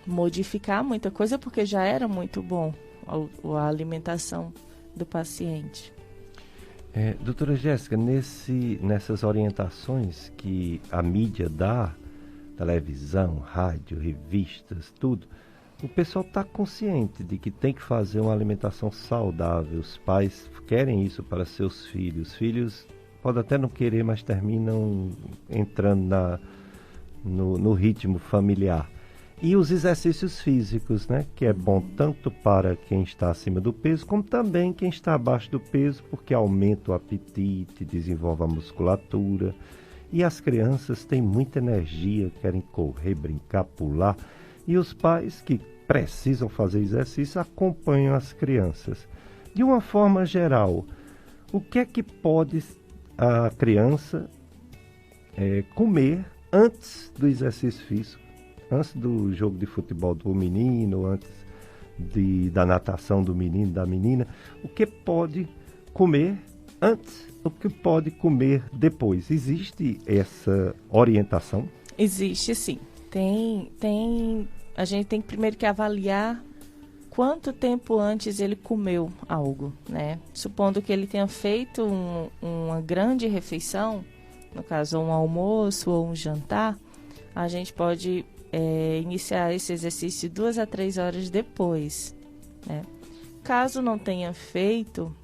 modificar muita coisa porque já era muito bom a alimentação do paciente. Doutora Jéssica, nessas orientações que a mídia dá, televisão, rádio, revistas, tudo, o pessoal está consciente de que tem que fazer uma alimentação saudável. Os pais querem isso para seus filhos. Os filhos podem até não querer, mas terminam entrando no ritmo familiar. E os exercícios físicos, né? Que é bom tanto para quem está acima do peso, como também quem está abaixo do peso, porque aumenta o apetite, desenvolve a musculatura. E as crianças têm muita energia, querem correr, brincar, pular. E os pais que precisam fazer exercício acompanham as crianças. De uma forma geral, o que é que pode a criança comer antes do exercício físico? Antes do jogo de futebol do menino, antes da natação do menino, da menina, o que pode comer antes, o que pode comer depois? Existe essa orientação? Existe, sim. A gente tem primeiro que avaliar quanto tempo antes ele comeu algo, né? Supondo que ele tenha feito uma grande refeição, no caso um almoço ou um jantar, a gente pode iniciar esse exercício 2 a 3 horas depois, né? Caso não tenha feito,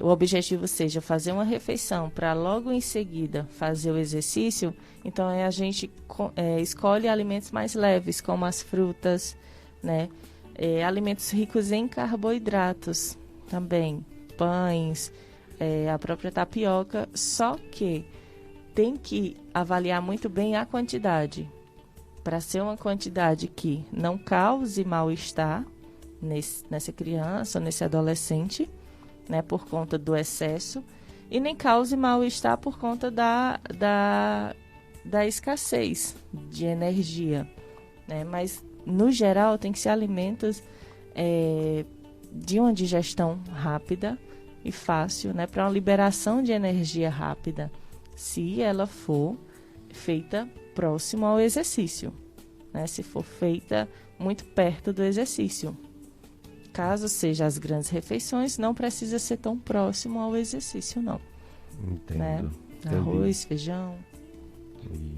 o objetivo seja fazer uma refeição para logo em seguida fazer o exercício, então a gente escolhe alimentos mais leves, como as frutas, né? Alimentos ricos em carboidratos também, pães, a própria tapioca, só que tem que avaliar muito bem a quantidade, para ser uma quantidade que não cause mal-estar nessa criança, nesse adolescente, né, por conta do excesso, e nem cause mal-estar por conta da escassez de energia, né? Mas, no geral, tem que ser alimentos de uma digestão rápida e fácil, né, para uma liberação de energia rápida, se ela for feita próximo ao exercício, né? Se for feita muito perto do exercício. Caso seja as grandes refeições, não precisa ser tão próximo ao exercício, não. Entendo. Né? Arroz, feijão.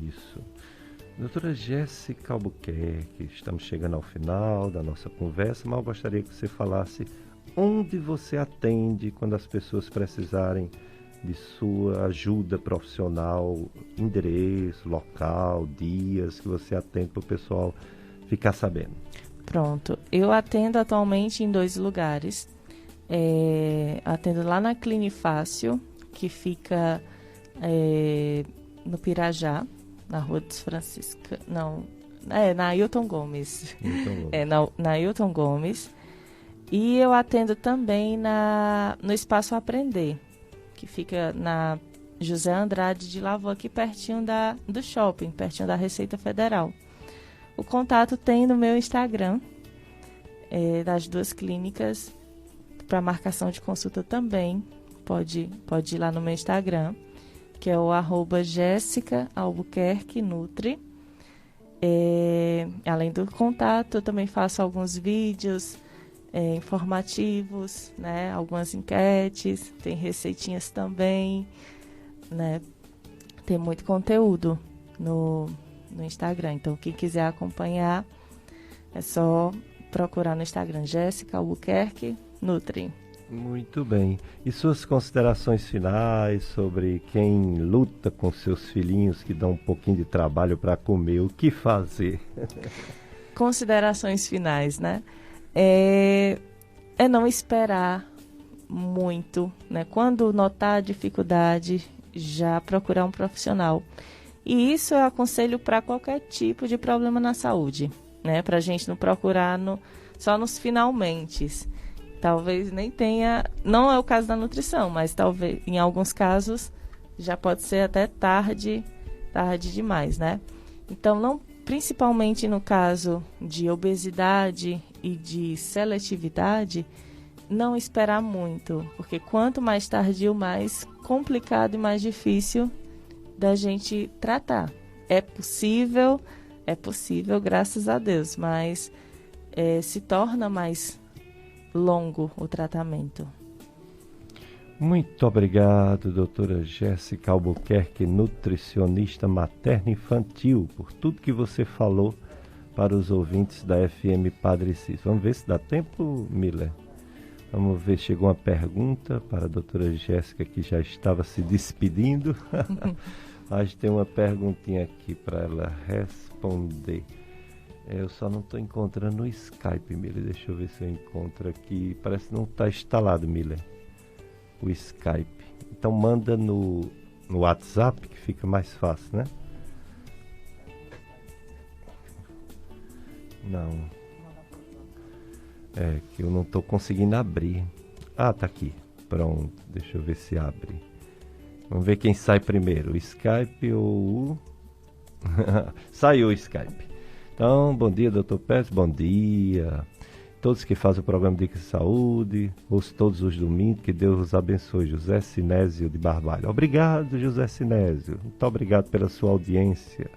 Isso. Doutora Jéssica Albuquerque, estamos chegando ao final da nossa conversa, mas eu gostaria que você falasse onde você atende quando as pessoas precisarem de sua ajuda profissional, endereço, local, dias que você atende para o pessoal ficar sabendo. Pronto, eu atendo atualmente em 2 lugares. Atendo lá na Clinifácil, que fica no Pirajá, na Rua dos Franciscanos, na Ailton Gomes. Na Ailton Gomes. E eu atendo também no Espaço Aprender, que fica na José Andrade de Lavô, aqui pertinho do shopping, pertinho da Receita Federal. O contato tem no meu Instagram, das 2 clínicas, para marcação de consulta também, pode ir lá no meu Instagram, que é o @Jéssica Albuquerque Nutri. Além do contato, eu também faço alguns vídeos informativos, né? Algumas enquetes, tem receitinhas também, né? Tem muito conteúdo no Instagram. Então, quem quiser acompanhar, é só procurar no Instagram Jéssica Albuquerque Nutri. Muito bem. E suas considerações finais sobre quem luta com seus filhinhos que dão um pouquinho de trabalho para comer, o que fazer? Considerações finais, né? É não esperar muito, né? Quando notar a dificuldade, já procurar um profissional. E isso eu aconselho para qualquer tipo de problema na saúde, né? Para a gente não procurar só nos finalmente. Talvez nem tenha, não é o caso da nutrição, mas talvez em alguns casos já pode ser até tarde demais, né? Então, principalmente no caso de obesidade e de seletividade, não esperar muito, porque quanto mais tardio, mais complicado e mais difícil da gente tratar. É possível, graças a Deus, mas se torna mais longo o tratamento. Muito obrigado, doutora Jéssica Albuquerque, nutricionista materno-infantil, por tudo que você falou para os ouvintes da FM Padre Cícero. Vamos ver se dá tempo, Miller? Vamos ver, chegou uma pergunta para a doutora Jéssica, que já estava se despedindo. Mas tem uma perguntinha aqui para ela responder. Eu só não estou encontrando o Skype, Miller. Deixa eu ver se eu encontro aqui. Parece que não está instalado, Miller, o Skype. Então manda no WhatsApp, que fica mais fácil, né? Não. Que eu não estou conseguindo abrir. Ah, tá aqui. Pronto. Deixa eu ver se abre. Vamos ver quem sai primeiro, o Skype ou o... Saiu o Skype. Então, bom dia, doutor Pérez, bom dia. Todos que fazem o programa Dicas de Saúde, ouço todos os domingos, que Deus os abençoe. José Sinésio de Barbalho. Obrigado, José Sinésio. Muito obrigado pela sua audiência.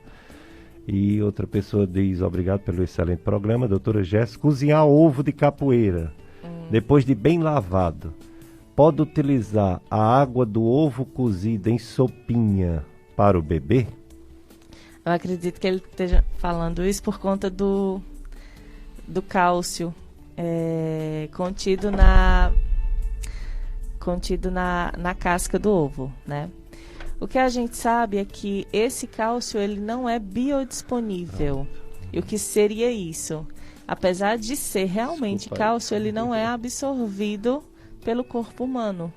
E outra pessoa diz, obrigado pelo excelente programa, doutora Jéssica. Cozinhar ovo de capoeira, depois de bem lavado. Pode utilizar a água do ovo cozida em sopinha para o bebê? Eu acredito que ele esteja falando isso por conta do cálcio contido na casca do ovo, né? O que a gente sabe é que esse cálcio ele não é biodisponível. E o que seria isso? Apesar de ser realmente cálcio, ele não é absorvido pelo corpo humano,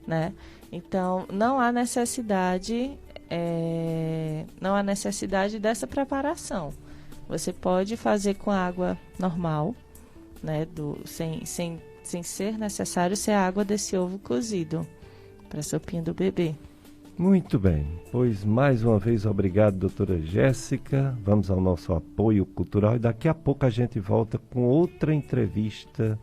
né? Então, não há necessidade dessa preparação. Você pode fazer com água normal, né? Sem ser necessário ser a água desse ovo cozido para a sopinha do bebê. Muito bem, pois mais uma vez obrigado, doutora Jéssica. Vamos ao nosso apoio cultural e daqui a pouco a gente volta com outra entrevista.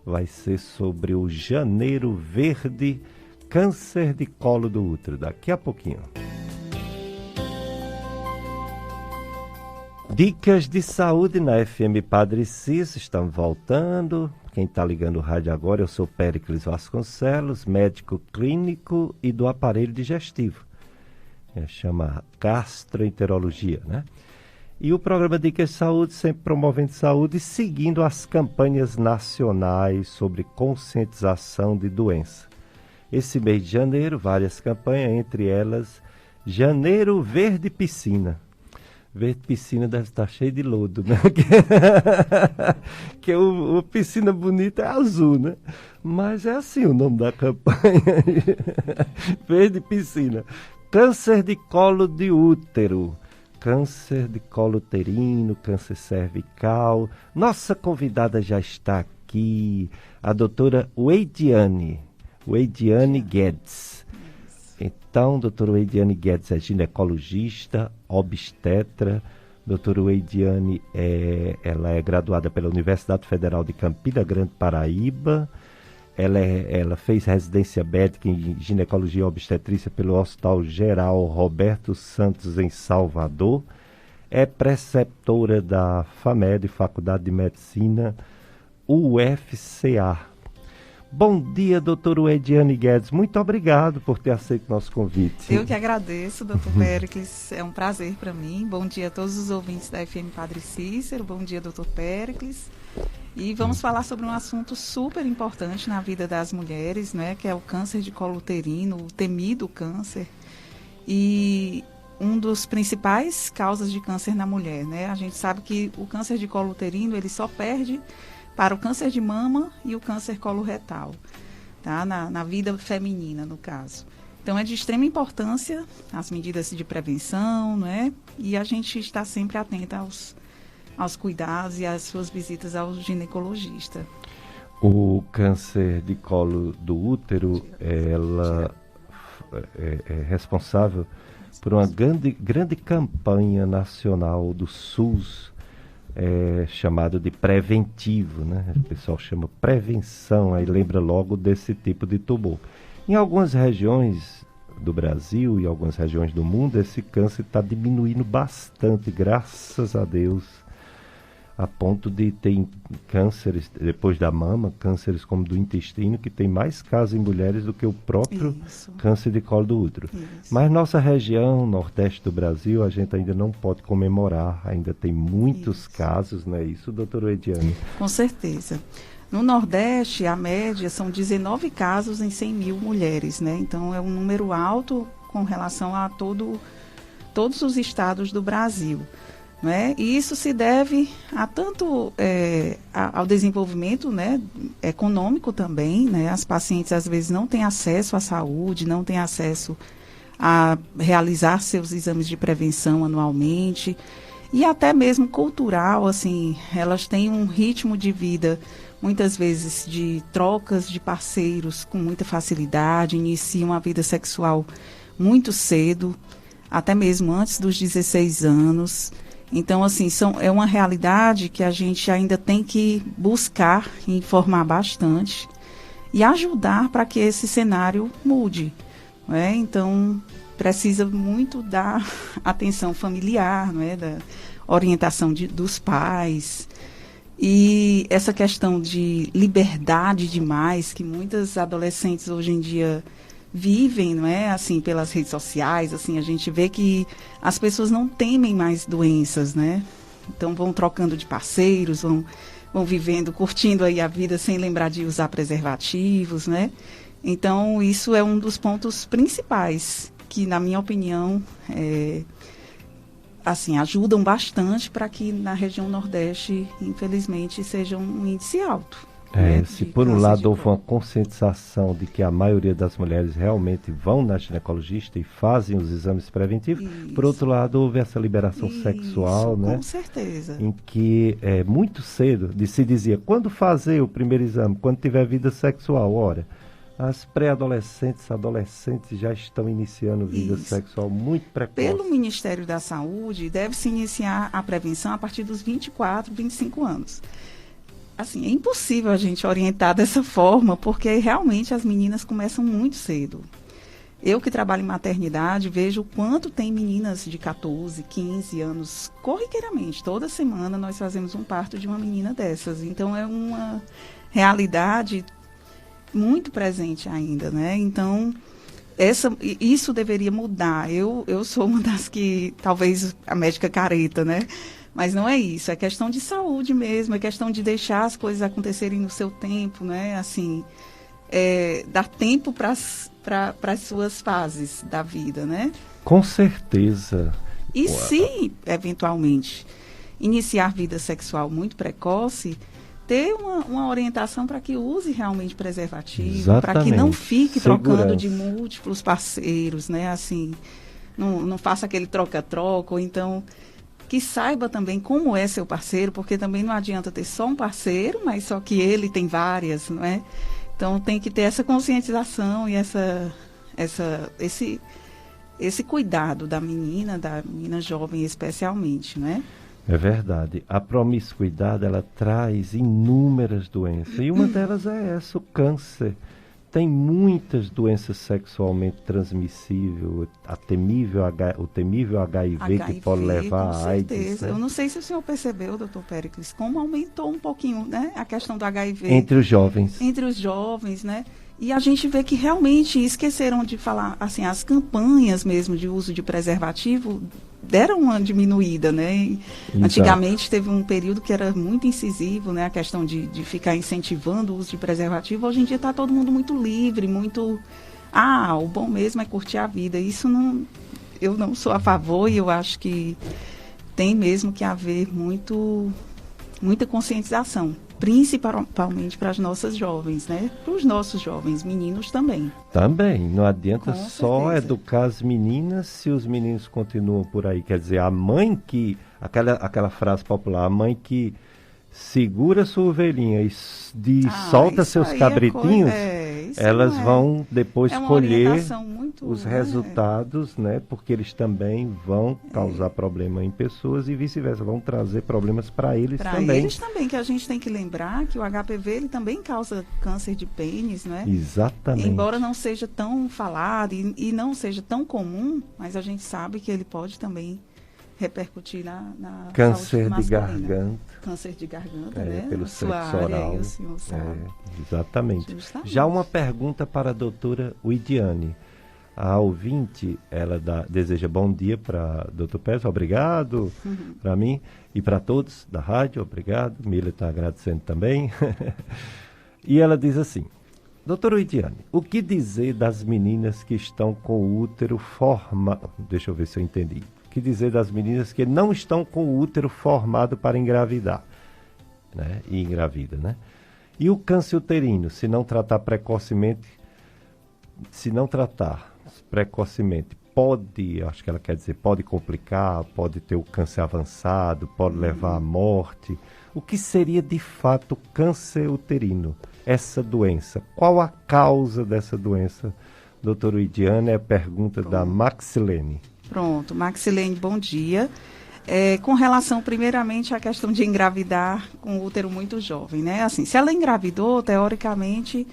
Vai ser sobre o Janeiro Verde, câncer de colo do útero. Daqui a pouquinho. Dicas de saúde na FM Padre Cícero, estamos voltando. Quem está ligando o rádio agora, eu sou Péricles Vasconcelos, médico clínico e do aparelho digestivo. Chama gastroenterologia, né? E o programa Dicas de Saúde sempre promovendo saúde e seguindo as campanhas nacionais sobre conscientização de doença. Esse mês de janeiro, várias campanhas, entre elas, Janeiro Verde Piscina. Verde Piscina deve estar cheio de lodo, né? Que o piscina bonita é azul, né? Mas é assim o nome da campanha. Verde Piscina. Câncer de colo de útero. Câncer de colo uterino, câncer cervical. Nossa convidada já está aqui, a doutora Weidiane Guedes. Então, doutora Weidiane Guedes é ginecologista, obstetra. Doutora Weidiane ela é graduada pela Universidade Federal de Campina Grande, Paraíba. Ela fez residência médica em ginecologia e obstetrícia pelo Hospital Geral Roberto Santos, em Salvador. É preceptora da FAMED, Faculdade de Medicina, UFCA. Bom dia, doutora Weidiane Guedes. Muito obrigado por ter aceito nosso convite. Eu que agradeço, doutor Péricles. É um prazer para mim. Bom dia a todos os ouvintes da FM Padre Cícero. Bom dia, doutor Péricles. E vamos falar sobre um assunto super importante na vida das mulheres, né, que é o câncer de colo uterino, o temido câncer. E um dos principais causas de câncer na mulher, né? A gente sabe que o câncer de colo uterino, ele só perde para o câncer de mama e o câncer coloretal, tá? Na vida feminina, no caso. Então, é de extrema importância as medidas de prevenção, né? E a gente está sempre atenta aos cuidados e às suas visitas ao ginecologista. O câncer de colo do útero, ela é responsável por uma grande campanha nacional do SUS, chamado de preventivo, né? O pessoal chama prevenção, aí lembra logo desse tipo de tumor. Em algumas regiões do Brasil e algumas regiões do mundo, esse câncer está diminuindo bastante, graças a Deus, a ponto de ter cânceres, depois da mama, cânceres como do intestino, que tem mais casos em mulheres do que o próprio câncer de colo do útero. Isso. Mas nossa região, nordeste do Brasil, a gente ainda não pode comemorar, ainda tem muitos casos, não é isso, doutora Weidiane? Com certeza. No Nordeste, a média são 19 casos em 100 mil mulheres, né? Então, é um número alto com relação a todos os estados do Brasil, né? E isso se deve a tanto ao desenvolvimento, né, econômico também, né? As pacientes, às vezes, não têm acesso à saúde, não têm acesso a realizar seus exames de prevenção anualmente, e até mesmo cultural, assim, elas têm um ritmo de vida muitas vezes de trocas de parceiros com muita facilidade, iniciam a vida sexual muito cedo, até mesmo antes dos 16 anos. Então, assim, é uma realidade que a gente ainda tem que buscar e informar bastante e ajudar para que esse cenário mude, não é? Então, precisa muito da atenção familiar, não é? Da orientação dos pais. E essa questão de liberdade demais, que muitas adolescentes hoje em dia vivem, não é? Assim, pelas redes sociais, assim, a gente vê que as pessoas não temem mais doenças, né? Então vão trocando de parceiros, vão vivendo, curtindo aí a vida sem lembrar de usar preservativos, né? Então isso é um dos pontos principais que, na minha opinião, assim, ajudam bastante para que na região Nordeste, infelizmente, seja um índice alto. Se por um lado houve uma conscientização de que a maioria das mulheres realmente vão na ginecologista e fazem os exames preventivos, por outro lado houve essa liberação sexual, né? Com certeza. Em que muito cedo se dizia, quando fazer o primeiro exame, quando tiver vida sexual, ora, as pré-adolescentes, adolescentes já estão iniciando vida sexual muito precoce. Pelo Ministério da Saúde, deve-se iniciar a prevenção a partir dos 24, 25 anos. Assim, é impossível a gente orientar dessa forma, porque realmente as meninas começam muito cedo. Eu que trabalho em maternidade, vejo o quanto tem meninas de 14, 15 anos, corriqueiramente. Toda semana nós fazemos um parto de uma menina dessas. Então, é uma realidade muito presente ainda, né? Então, isso deveria mudar. Eu sou uma das que, talvez, a médica careta, né? Mas não é isso, é questão de saúde mesmo, é questão de deixar as coisas acontecerem no seu tempo, né? Assim, dar tempo para as suas fases da vida, né? Com certeza. E se, eventualmente, iniciar vida sexual muito precoce, ter uma orientação para que use realmente preservativo, para que não fique trocando de múltiplos parceiros, né? Assim, não faça aquele troca-troca, ou então que saiba também como é seu parceiro, porque também não adianta ter só um parceiro, mas só que ele tem várias, não é? Então tem que ter essa conscientização e esse cuidado da menina jovem especialmente, né? É verdade. A promiscuidade, ela traz inúmeras doenças. E uma delas é essa, o câncer. Tem muitas doenças sexualmente transmissíveis, o temível HIV que pode levar a AIDS. Né? Eu não sei se o senhor percebeu, doutor Péricles, como aumentou um pouquinho, né, a questão do HIV. Entre os jovens. Entre os jovens, né? E a gente vê que realmente esqueceram de falar, assim, as campanhas mesmo de uso de preservativo deram uma diminuída, né? Antigamente teve um período que era muito incisivo, né? A questão de ficar incentivando o uso de preservativo. Hoje em dia está todo mundo muito livre, muito... o bom mesmo é curtir a vida. Isso eu não sou a favor, e eu acho que tem mesmo que haver muita conscientização, principalmente para as nossas jovens, né? Para os nossos jovens, meninos também. Também, não adianta só educar as meninas se os meninos continuam por aí. Quer dizer, a mãe que, aquela frase popular, a mãe que segura sua ovelhinha e solta seus cabritinhos, elas vão depois colher os resultados, né? Porque eles também vão causar problema em pessoas e vice-versa, vão trazer problemas para eles também. Para eles também, que a gente tem que lembrar que o HPV ele também causa câncer de pênis, né? Exatamente. Embora não seja tão falado e não seja tão comum, mas a gente sabe que ele pode também repercutir na câncer saúde de garganta. Câncer de garganta, né? Pelo sexo oral. O senhor sabe. Exatamente. Justamente. Já uma pergunta para a doutora Widiane. A ouvinte, ela deseja bom dia para doutor Pérez, obrigado para mim e para todos da rádio, obrigado. Mila está agradecendo também. E ela diz assim: doutora Widiane, o que dizer das meninas que estão com o útero formado? Deixa eu ver se eu entendi. O que dizer das meninas que não estão com o útero formado para engravidar, né? E engravida, né? E o câncer uterino, se não tratar precocemente, acho que ela quer dizer, pode complicar, pode ter o câncer avançado, pode levar à morte. O que seria de fato câncer uterino, essa doença? Qual a causa dessa doença? Doutora Widiane, é a pergunta da Maxilene. Pronto, Maxilene, bom dia. Com relação, primeiramente, à questão de engravidar com o útero muito jovem, né? Assim, se ela engravidou, teoricamente,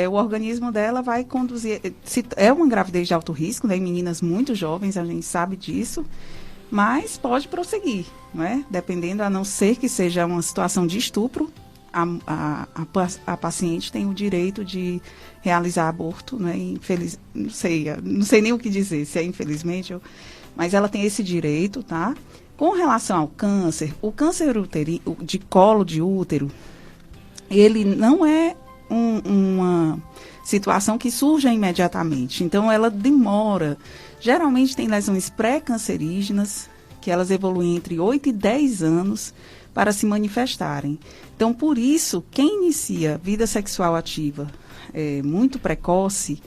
o organismo dela vai conduzir... É uma gravidez de alto risco, né? Em meninas muito jovens, a gente sabe disso, mas pode prosseguir, né? Dependendo, a não ser que seja uma situação de estupro, a paciente tem o direito de realizar aborto, né? Não sei nem o que dizer, se é infelizmente, mas ela tem esse direito, tá? Com relação ao câncer, o câncer de colo de útero, ele não é uma situação que surja imediatamente, então ela demora. Geralmente tem lesões pré-cancerígenas, que elas evoluem entre 8 e 10 anos para se manifestarem. Então, por isso, quem inicia vida sexual ativa muito precoce,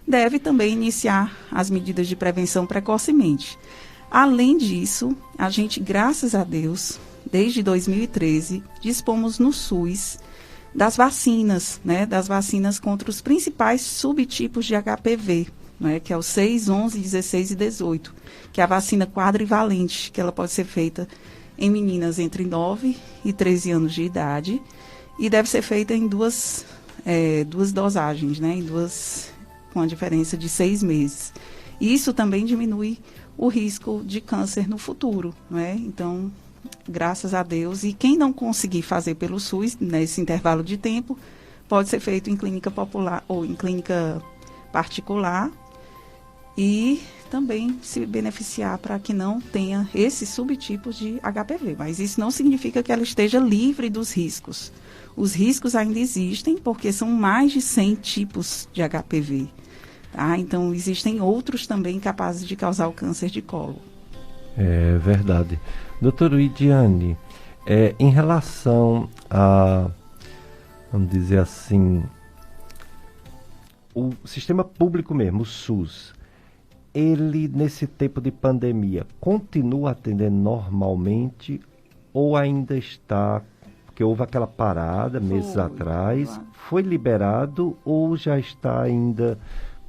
deve também iniciar as medidas de prevenção precocemente. Além disso, a gente, graças a Deus, desde 2013, dispomos no SUS das vacinas, né? Das vacinas contra os principais subtipos de HPV, né? Que é o 6, 11, 16 e 18, que é a vacina quadrivalente, que ela pode ser feita em meninas entre 9 e 13 anos de idade e deve ser feita em duas dosagens, né? Com a diferença de 6 meses. Isso também diminui o risco de câncer no futuro, né? Então, graças a Deus. E quem não conseguir fazer pelo SUS, nesse intervalo de tempo, pode ser feito em clínica popular ou em clínica particular, e também se beneficiar para que não tenha esses subtipos de HPV. Mas isso não significa que ela esteja livre dos riscos. Os riscos ainda existem, porque são mais de 100 tipos de HPV. Tá? Então, existem outros também capazes de causar o câncer de colo. É verdade. Doutora Idiane, em relação a, vamos dizer assim, o sistema público mesmo, o SUS, ele, nesse tempo de pandemia, continua atendendo normalmente ou ainda está, porque houve aquela parada meses atrás, foi liberado ou já está ainda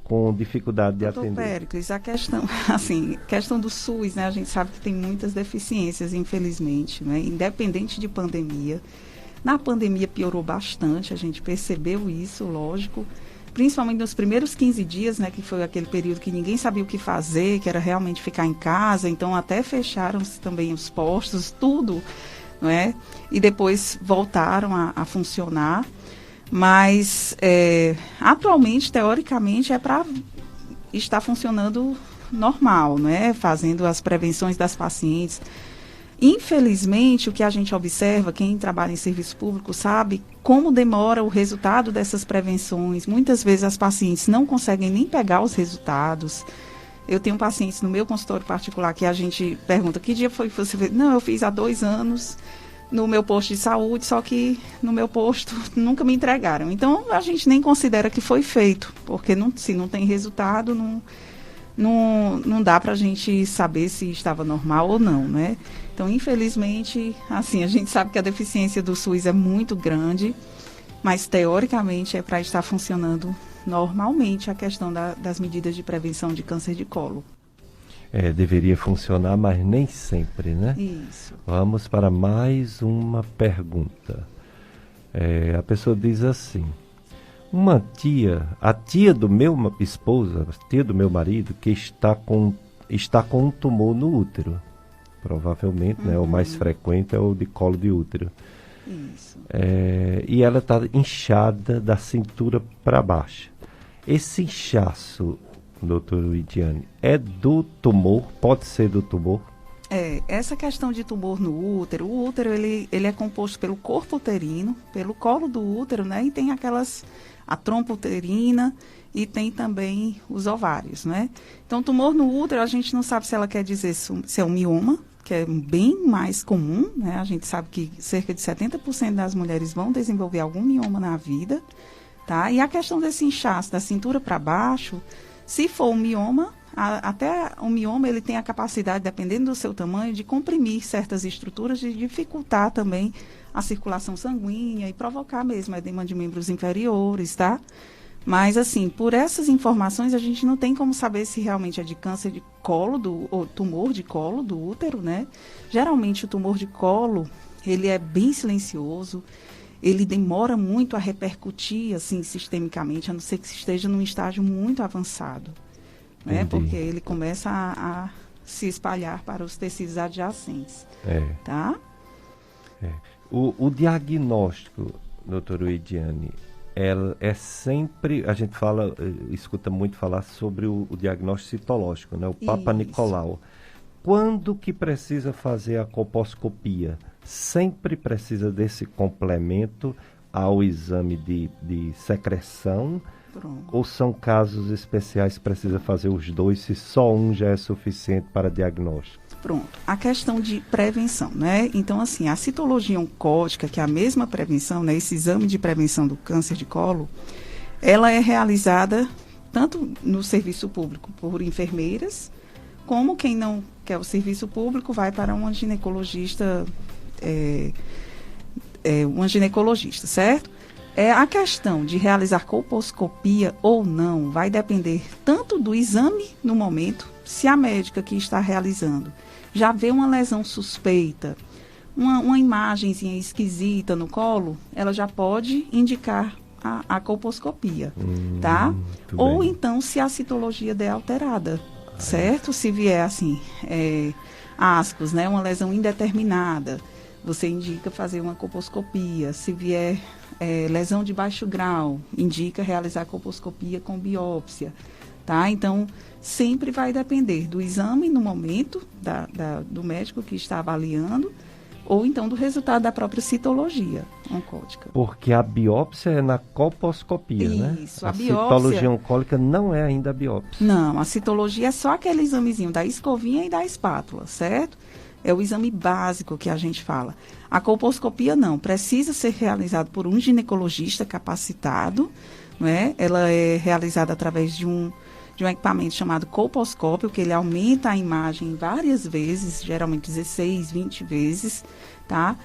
com dificuldade de atender? Péricles, a questão do SUS, né, a gente sabe que tem muitas deficiências, infelizmente, né, independente de pandemia. Na pandemia piorou bastante, a gente percebeu isso, lógico, principalmente nos primeiros 15 dias, né, que foi aquele período que ninguém sabia o que fazer, que era realmente ficar em casa, então até fecharam-se também os postos, tudo, não é? E depois voltaram a funcionar, mas atualmente, teoricamente, é para estar funcionando normal, não é? Fazendo as prevenções das pacientes. Infelizmente, o que a gente observa, quem trabalha em serviço público sabe como demora o resultado dessas prevenções. Muitas vezes as pacientes não conseguem nem pegar os resultados. Eu tenho pacientes no meu consultório particular que a gente pergunta, que dia foi que você fez? Não, eu fiz há 2 anos no meu posto de saúde, só que no meu posto nunca me entregaram. Então, a gente nem considera que foi feito, porque se não tem resultado, não dá para a gente saber se estava normal ou não, né? Então, infelizmente, assim, a gente sabe que a deficiência do SUS é muito grande, mas teoricamente é para estar funcionando normalmente a questão das medidas de prevenção de câncer de colo. Deveria funcionar, mas nem sempre, né? Isso. Vamos para mais uma pergunta. A pessoa diz assim: a tia do meu esposa, a tia do meu marido, que está com um tumor no útero. Provavelmente, né, o mais frequente é o de colo de útero. Isso. E ela está inchada da cintura para baixo. Esse inchaço, doutora Idiane, é do tumor? Pode ser do tumor? Essa questão de tumor no útero, o útero ele é composto pelo corpo uterino, pelo colo do útero, né? E tem a trompa uterina e tem também os ovários, né? Então, tumor no útero, a gente não sabe se ela quer dizer se é um mioma, que é bem mais comum, né? A gente sabe que cerca de 70% das mulheres vão desenvolver algum mioma na vida, tá? E a questão desse inchaço da cintura para baixo, se for um mioma, até o mioma ele tem a capacidade, dependendo do seu tamanho, de comprimir certas estruturas, de dificultar também a circulação sanguínea e provocar mesmo edema de membros inferiores, tá? Mas, assim, por essas informações, a gente não tem como saber se realmente é de câncer de colo, ou tumor de colo do útero, né? Geralmente, o tumor de colo, ele é bem silencioso, ele demora muito a repercutir, assim, sistemicamente, a não ser que esteja num estágio muito avançado, né? Porque ele começa a se espalhar para os tecidos adjacentes, tá? O diagnóstico, doutora Idiane, ela é sempre, a gente escuta muito falar sobre o diagnóstico citológico, né? O Papa Nicolau. Quando que precisa fazer a colposcopia? Sempre precisa desse complemento ao exame de secreção? Pronto. Ou são casos especiais que precisa fazer os dois, se só um já é suficiente para diagnóstico? Pronto. A questão de prevenção, né? Então, assim, a citologia oncótica, que é a mesma prevenção, né? Esse exame de prevenção do câncer de colo, ela é realizada tanto no serviço público por enfermeiras, como quem não quer o serviço público vai para uma ginecologista, certo? A questão de realizar colposcopia ou não vai depender tanto do exame no momento, se a médica que está realizando já vê uma lesão suspeita, uma imagenzinha esquisita no colo, ela já pode indicar a colposcopia, tá? Ou então se a citologia der alterada, certo? Se vier assim, ascos, né? Uma lesão indeterminada, você indica fazer uma colposcopia. Se vier lesão de baixo grau, indica realizar colposcopia com biópsia, tá? Então, sempre vai depender do exame no momento, do médico que está avaliando, ou então do resultado da própria citologia oncótica. Porque a biópsia é na colposcopia, né? Isso, A biópsia... citologia oncólica não é ainda a biópsia. Não, a citologia é só aquele examezinho da escovinha e da espátula, certo? É o exame básico que a gente fala. A colposcopia não, precisa ser realizado por um ginecologista capacitado, não é? Ela é realizada através de um equipamento chamado colposcópio, que ele aumenta a imagem várias vezes, geralmente 16, 20 vezes, tá?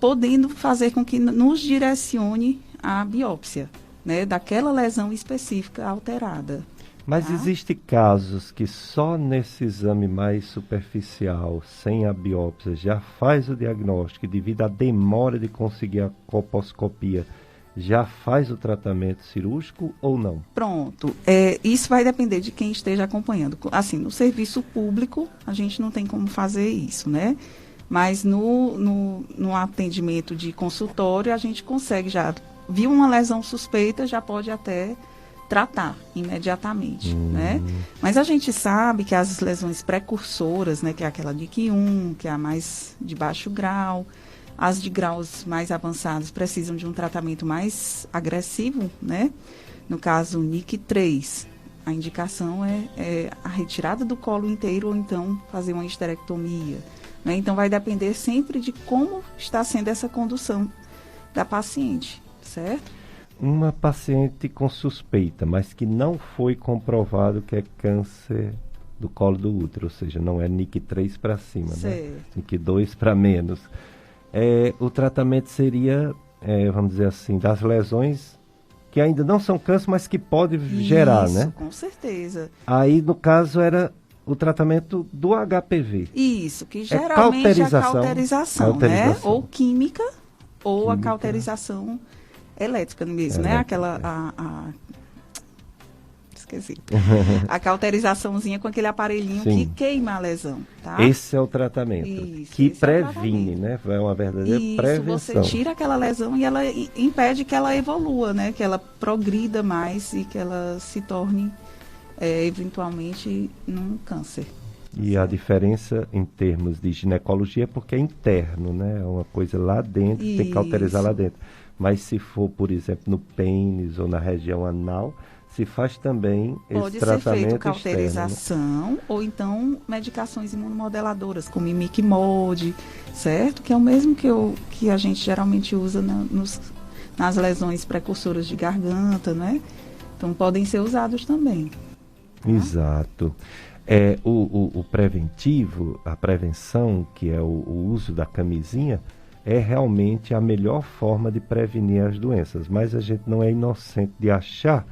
Podendo fazer com que nos direcione a biópsia, né? Daquela lesão específica alterada. Mas tá? existem casos que só nesse exame mais superficial, sem a biópsia, já faz o diagnóstico e devido à demora de conseguir a colposcopia, já faz o tratamento cirúrgico ou não? Pronto. Isso vai depender de quem esteja acompanhando. Assim, no serviço público, a gente não tem como fazer isso, né? Mas no atendimento de consultório, a gente consegue já... Viu uma lesão suspeita, já pode até tratar imediatamente, né? Mas a gente sabe que as lesões precursoras, né? Que é aquela NIC 1, que é a mais de baixo grau... As de graus mais avançados precisam de um tratamento mais agressivo, né? No caso, NIC 3, a indicação é a retirada do colo inteiro ou então fazer uma histerectomia, né? Então, vai depender sempre de como está sendo essa condução da paciente, certo? Uma paciente com suspeita, mas que não foi comprovado que é câncer do colo do útero, ou seja, não é NIC 3 para cima, certo, né? NIC 2 para menos. O tratamento seria, vamos dizer assim, das lesões que ainda não são câncer, mas que pode gerar, né? Isso, com certeza. Aí, no caso, era o tratamento do HPV. Isso, que geralmente é a cauterização, né? Ou química, ou a cauterização elétrica mesmo, né? Aquela... Esqueci. A cauterizaçãozinha com aquele aparelhinho que queima a lesão, tá? Esse é o tratamento. Isso, que previne, né? É uma verdadeira prevenção. Você tira aquela lesão e ela impede que ela evolua, né? Que ela progrida mais e que ela se torne, eventualmente, num câncer. E a diferença em termos de ginecologia é porque é interno, né? É uma coisa lá dentro, tem que cauterizar lá dentro. Mas se for, por exemplo, no pênis ou na região anal, se faz também esse tratamento externo. Pode ser feito cauterização, né? Ou então medicações imunomodeladoras, como Imiquimod, certo? Que é o mesmo que a gente geralmente usa nas lesões precursoras de garganta, né? Então, podem ser usados também. Tá? Exato. O preventivo, a prevenção, que é o uso da camisinha, é realmente a melhor forma de prevenir as doenças. Mas a gente não é inocente de achar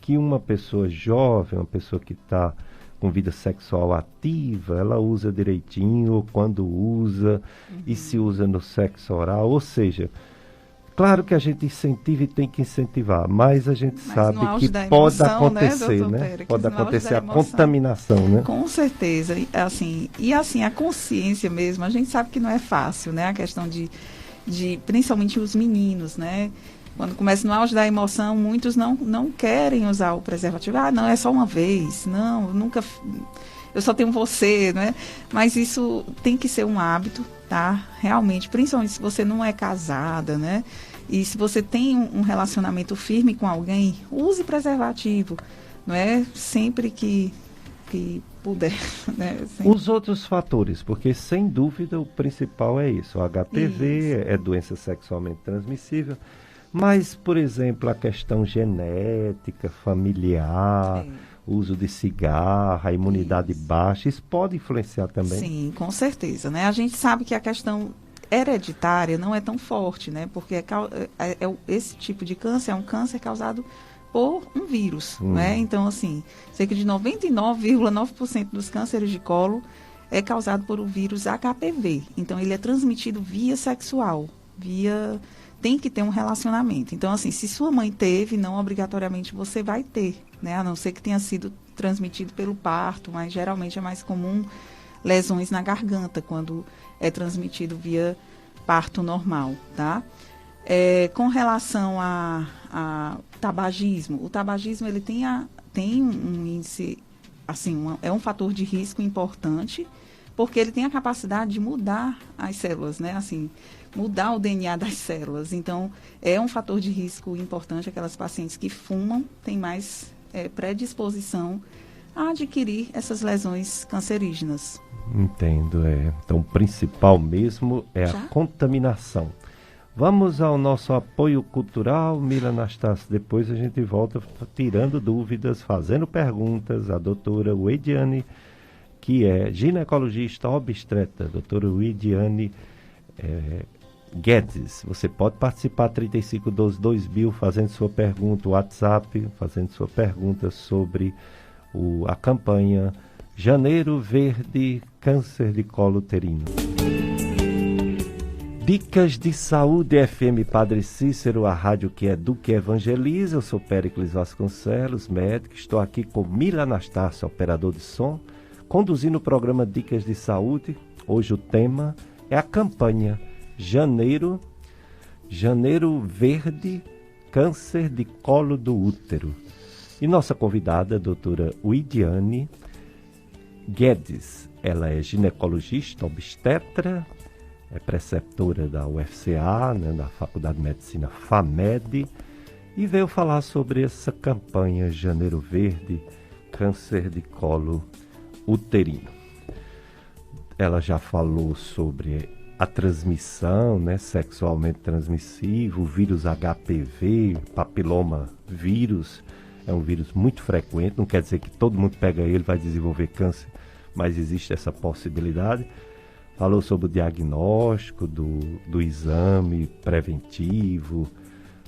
que uma pessoa jovem, uma pessoa que está com vida sexual ativa, ela usa direitinho, ou quando usa, e se usa no sexo oral. Ou seja, claro que a gente incentiva e tem que incentivar, mas a gente sabe que pode acontecer, né? Pode acontecer a contaminação, né? Com certeza. E a consciência mesmo, a gente sabe que não é fácil, né? A questão de principalmente os meninos, né? Quando começa no auge da emoção, muitos não querem usar o preservativo. Ah, não, é só uma vez. Não, nunca... Eu só tenho você, né? Mas isso tem que ser um hábito, tá? Realmente, principalmente se você não é casada, né? E se você tem um relacionamento firme com alguém, use preservativo, não é? Sempre que puder, né? Sempre. Os outros fatores, porque sem dúvida o principal é isso. O HPV é doença sexualmente transmissível. Mas, por exemplo, a questão genética, familiar, uso de cigarro, a imunidade baixa, isso pode influenciar também? Sim, com certeza, né? A gente sabe que a questão hereditária não é tão forte, né? Porque esse tipo de câncer é um câncer causado por um vírus, né? Então, assim, cerca de 99,9% dos cânceres de colo é causado por o vírus HPV. Então, ele é transmitido via sexual, tem que ter um relacionamento. Então, assim, se sua mãe teve, não obrigatoriamente você vai ter, né? A não ser que tenha sido transmitido pelo parto, mas geralmente é mais comum lesões na garganta, quando é transmitido via parto normal, tá? Com relação a tabagismo, o tabagismo ele tem um índice, assim, é um fator de risco importante, porque ele tem a capacidade de mudar as células, né? Assim, mudar o DNA das células. Então, é um fator de risco importante. Aquelas pacientes que fumam têm mais predisposição a adquirir essas lesões cancerígenas. Entendo, Então, o principal mesmo é a contaminação. Vamos ao nosso apoio cultural, Mila Anastácio. Depois a gente volta tirando dúvidas, fazendo perguntas. A doutora Weidiane, que é ginecologista obstetra, doutora Weidiane Guedes. Você pode participar 3512-2000 fazendo sua pergunta, WhatsApp, fazendo sua pergunta sobre a campanha Janeiro Verde, Câncer de Colo Uterino. Dicas de Saúde FM Padre Cícero, a rádio que educa e evangeliza. Eu sou Péricles Vasconcelos, médico. Estou aqui com Mila Anastácio, operador de som, conduzindo o programa Dicas de Saúde. Hoje o tema é a campanha Janeiro Verde, Câncer de Colo do Útero. E nossa convidada, a doutora Weidiane Guedes. Ela é ginecologista obstetra, é preceptora da UFCA, né, da Faculdade de Medicina FAMED, e veio falar sobre essa campanha Janeiro Verde, Câncer de Colo Uterino. Ela já falou sobre a transmissão, né, sexualmente transmissível, o vírus HPV, papiloma vírus, é um vírus muito frequente, não quer dizer que todo mundo pega ele vai desenvolver câncer, mas existe essa possibilidade. Falou sobre o diagnóstico do exame preventivo,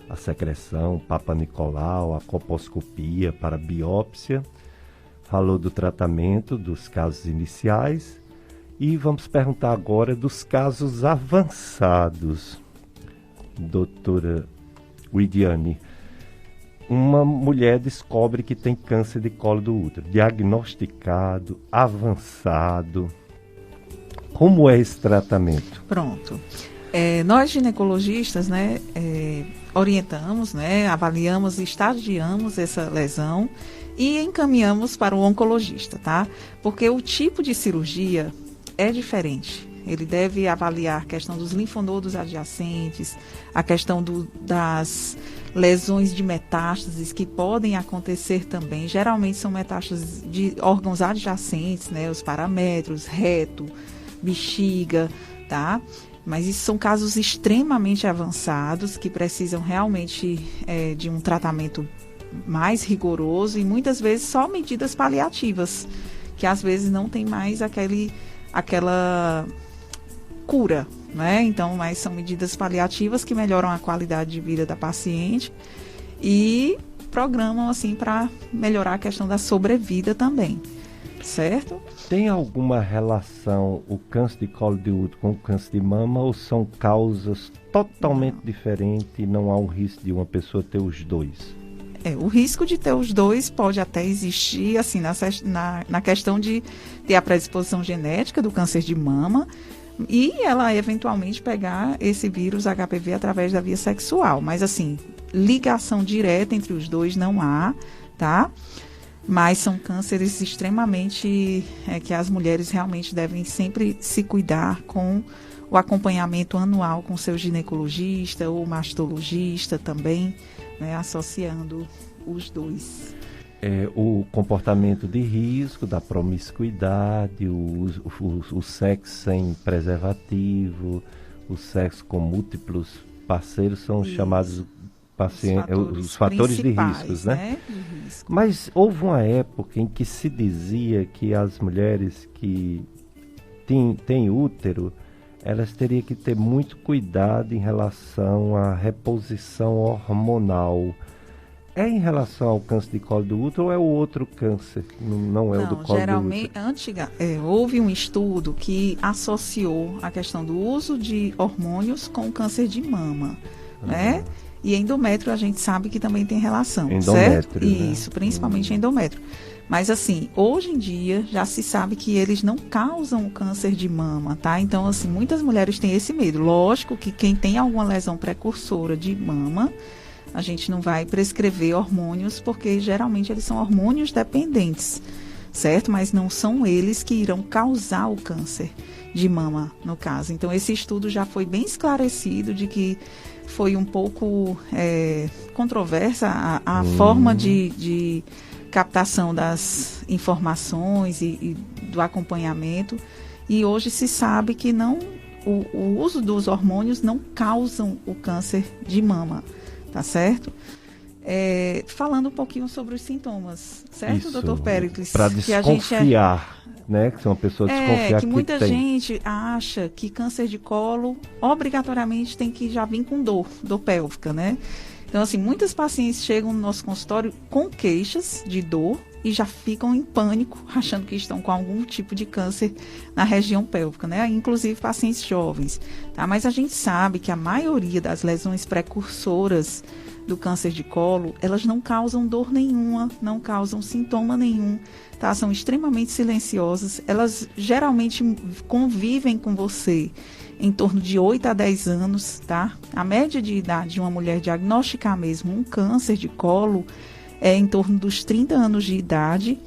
a secreção, Papa Nicolau, a colposcopia para biópsia. Falou do tratamento dos casos iniciais. E vamos perguntar agora dos casos avançados. Doutora Weidiane, uma mulher descobre que tem câncer de colo do útero, diagnosticado, avançado. Como é esse tratamento? Pronto. Nós ginecologistas, né, orientamos, né, avaliamos e estadiamos essa lesão e encaminhamos para o oncologista, tá? Porque o tipo de cirurgia é diferente. Ele deve avaliar a questão dos linfonodos adjacentes, a questão das lesões de metástases que podem acontecer também. Geralmente são metástases de órgãos adjacentes, né, os paramétros, reto, bexiga, tá? Mas isso são casos extremamente avançados que precisam realmente de um tratamento mais rigoroso e muitas vezes só medidas paliativas, que às vezes não tem mais aquela cura, né? Então, mas são medidas paliativas que melhoram a qualidade de vida da paciente e programam assim para melhorar a questão da sobrevida também, certo? Tem alguma relação o câncer de colo de útero com o câncer de mama ou são causas totalmente diferentes e não há um risco de uma pessoa ter os dois? O risco de ter os dois pode até existir, assim, na questão de ter a predisposição genética do câncer de mama e ela eventualmente pegar esse vírus HPV através da via sexual. Mas, assim, ligação direta entre os dois não há, tá? Mas são cânceres extremamente que as mulheres realmente devem sempre se cuidar com o acompanhamento anual com seu ginecologista ou mastologista também, né, associando os dois. O comportamento de risco, da promiscuidade, o sexo sem preservativo, o sexo com múltiplos parceiros são chamados os fatores de riscos, né? De risco. Mas houve uma época em que se dizia que as mulheres que têm útero, elas teriam que ter muito cuidado em relação à reposição hormonal. É em relação ao câncer de colo do útero ou é o outro câncer? Não é o do colo geralmente, do útero? Houve um estudo que associou a questão do uso de hormônios com o câncer de mama, né? E endométrio a gente sabe que também tem relação, certo? Né? Isso, principalmente endométrio. Mas assim, hoje em dia já se sabe que eles não causam o câncer de mama, tá? Então, assim, muitas mulheres têm esse medo. Lógico que quem tem alguma lesão precursora de mama, A gente não vai prescrever hormônios, porque geralmente eles são hormônios dependentes, certo? Mas não são eles que irão causar o câncer de mama, no caso. Então, esse estudo já foi bem esclarecido de que foi um pouco controversa a forma de captação das informações e do acompanhamento. E hoje se sabe que o uso dos hormônios não causam o câncer de mama, tá certo? Falando um pouquinho sobre os sintomas, certo, doutor Péricles? Para desconfiar, né? Que uma pessoa desconfiar que muita gente acha que câncer de colo obrigatoriamente tem que já vir com dor pélvica, né? Então, assim, muitas pacientes chegam no nosso consultório com queixas de dor e já ficam em pânico, achando que estão com algum tipo de câncer na região pélvica, né? Inclusive pacientes jovens, tá? Mas a gente sabe que a maioria das lesões precursoras do câncer de colo, elas não causam dor nenhuma, não causam sintoma nenhum, tá? São extremamente silenciosas, elas geralmente convivem com você em torno de 8 a 10 anos, tá? A média de idade de uma mulher diagnosticar mesmo um câncer de colo é em torno dos 30 anos de idade,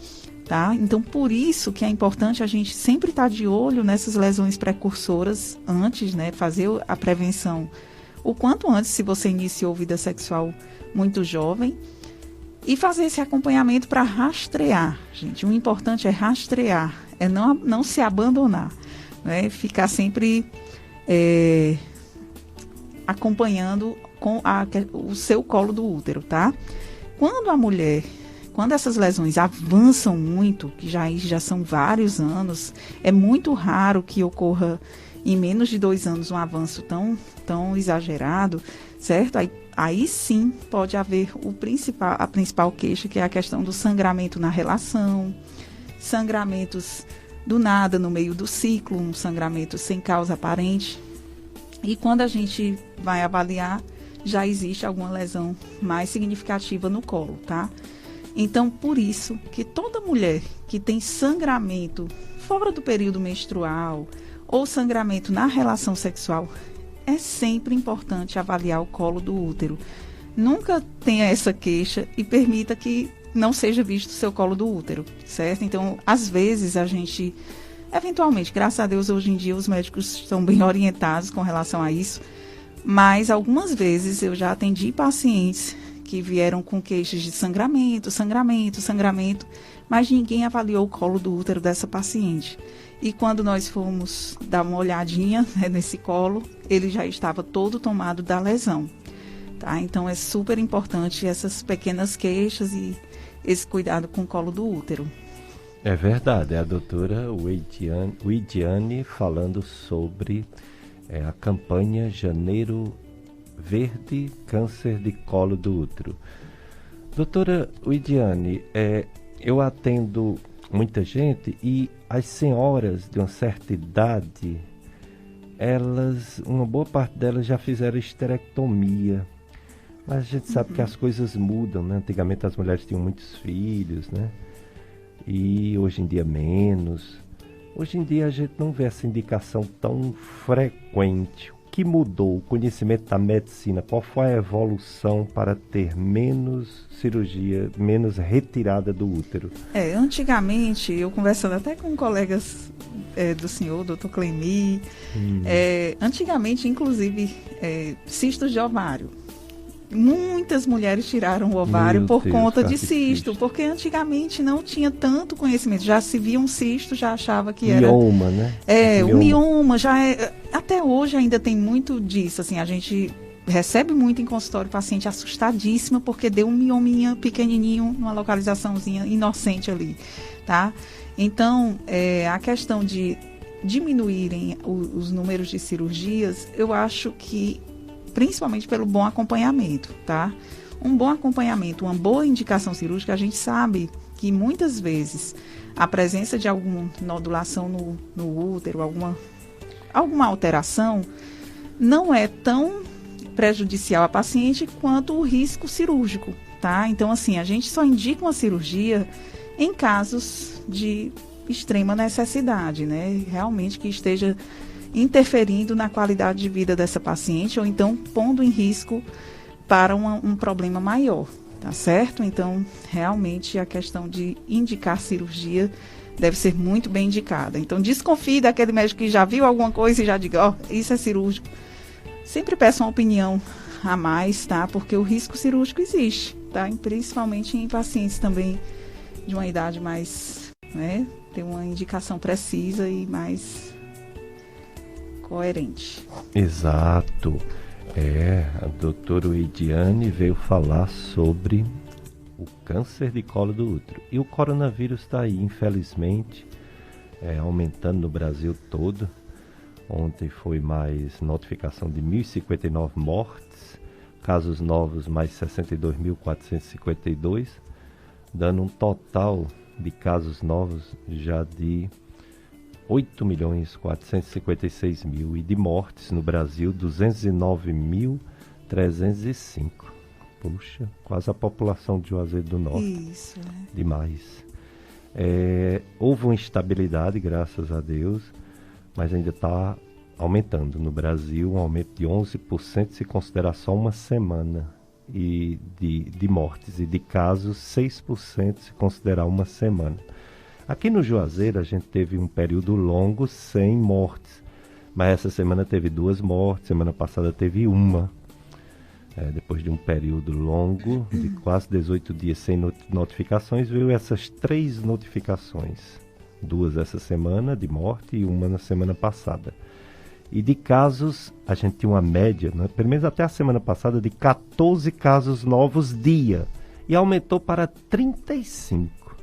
tá? Então, por isso que é importante a gente sempre estar de olho nessas lesões precursoras antes, né? Fazer a prevenção o quanto antes, se você iniciou vida sexual muito jovem, e fazer esse acompanhamento para rastrear, gente. O importante é rastrear, é não se abandonar, né? Ficar sempre acompanhando com o seu colo do útero, tá? Quando essas lesões avançam muito, que já são vários anos, é muito raro que ocorra em menos de 2 anos um avanço tão exagerado, certo? Aí sim pode haver a principal queixa, que é a questão do sangramento na relação, sangramentos do nada no meio do ciclo, um sangramento sem causa aparente. E quando a gente vai avaliar, já existe alguma lesão mais significativa no colo, tá? Então, por isso que toda mulher que tem sangramento fora do período menstrual ou sangramento na relação sexual, é sempre importante avaliar o colo do útero. Nunca tenha essa queixa e permita que não seja visto o seu colo do útero, certo? Então, às vezes, a gente, eventualmente, graças a Deus, hoje em dia, os médicos estão bem orientados com relação a isso, mas algumas vezes eu já atendi pacientes que vieram com queixas de sangramento, mas ninguém avaliou o colo do útero dessa paciente. E quando nós fomos dar uma olhadinha, né, nesse colo, ele já estava todo tomado da lesão, tá? Então é super importante essas pequenas queixas e esse cuidado com o colo do útero. É verdade, é a doutora Widiane falando sobre a campanha Janeiro Verde, câncer de colo do útero. Doutora Widiane, eu atendo muita gente e as senhoras de uma certa idade, uma boa parte delas já fizeram esterectomia, mas a gente sabe que as coisas mudam, né? Antigamente as mulheres tinham muitos filhos, né? E hoje em dia menos. Hoje em dia a gente não vê essa indicação tão frequente. O que mudou? O conhecimento da medicina? Qual foi a evolução para ter menos cirurgia, menos retirada do útero? Antigamente, eu conversando até com colegas do senhor, doutor Clemi, antigamente, inclusive, cistos de ovário. Muitas mulheres tiraram o ovário por conta de cisto, porque antigamente não tinha tanto conhecimento. Já se via um cisto, já achava que era... Mioma, né? O mioma já até hoje ainda tem muito disso, assim, a gente recebe muito em consultório paciente assustadíssima porque deu um miominha pequenininho, numa localizaçãozinha inocente ali, tá? Então, a questão de diminuírem os números de cirurgias, eu acho que principalmente pelo bom acompanhamento, tá? Um bom acompanhamento, uma boa indicação cirúrgica, a gente sabe que muitas vezes a presença de alguma nodulação no útero, alguma alteração, não é tão prejudicial à paciente quanto o risco cirúrgico, tá? Então, assim, a gente só indica uma cirurgia em casos de extrema necessidade, né? Realmente que esteja interferindo na qualidade de vida dessa paciente ou então pondo em risco para um problema maior, tá certo? Então, realmente, a questão de indicar cirurgia deve ser muito bem indicada. Então, desconfie daquele médico que já viu alguma coisa e já diga, isso é cirúrgico. Sempre peça uma opinião a mais, tá? Porque o risco cirúrgico existe, tá? E principalmente em pacientes também de uma idade mais, né? Ter uma indicação precisa e mais coerente. Exato. A doutora Weidiane veio falar sobre o câncer de colo do útero. E o coronavírus está aí, infelizmente, aumentando no Brasil todo. Ontem foi mais notificação de 1.059 mortes, casos novos mais 62.452, dando um total de casos novos já de 8.456.000 e de mortes no Brasil 209.305. Puxa, quase a população de Juazeiro do Norte. Isso, Demais. Houve uma instabilidade, graças a Deus, mas ainda está aumentando. No Brasil, um aumento de 11% se considerar só uma semana e de mortes, e de casos 6% se considerar uma semana. Aqui no Juazeiro a gente teve um período longo sem mortes, mas essa semana teve 2 mortes, semana passada teve uma. Depois de um período longo, de quase 18 dias sem notificações, veio essas 3 notificações. 2 essa semana de morte e uma na semana passada. E de casos, a gente tinha uma média, né, pelo menos até a semana passada, de 14 casos novos dia. E aumentou para 35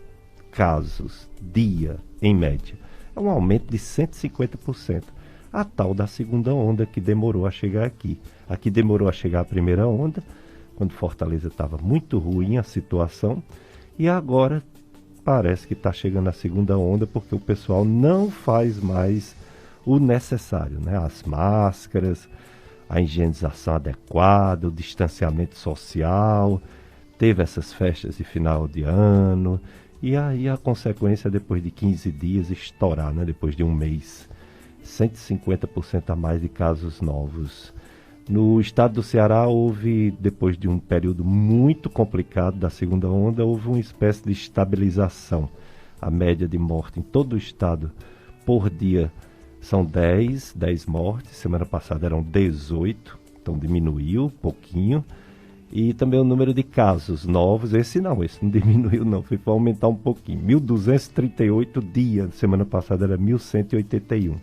casos dia, em média. É um aumento de 150%. A tal da segunda onda que demorou a chegar aqui. Aqui demorou a chegar a primeira onda, quando Fortaleza estava muito ruim a situação. E agora parece que está chegando a segunda onda, porque o pessoal não faz mais o necessário, né? As máscaras, a higienização adequada, o distanciamento social, teve essas festas de final de ano, e aí a consequência depois de 15 dias estourar, né? Depois de um mês, 150% a mais de casos novos. No estado do Ceará houve, depois de um período muito complicado da segunda onda, houve uma espécie de estabilização. A média de morte em todo o estado por dia são 10 mortes, semana passada eram 18, então diminuiu um pouquinho. E também o número de casos novos, esse não diminuiu não, foi para aumentar um pouquinho. 1.238 dias, semana passada era 1.181,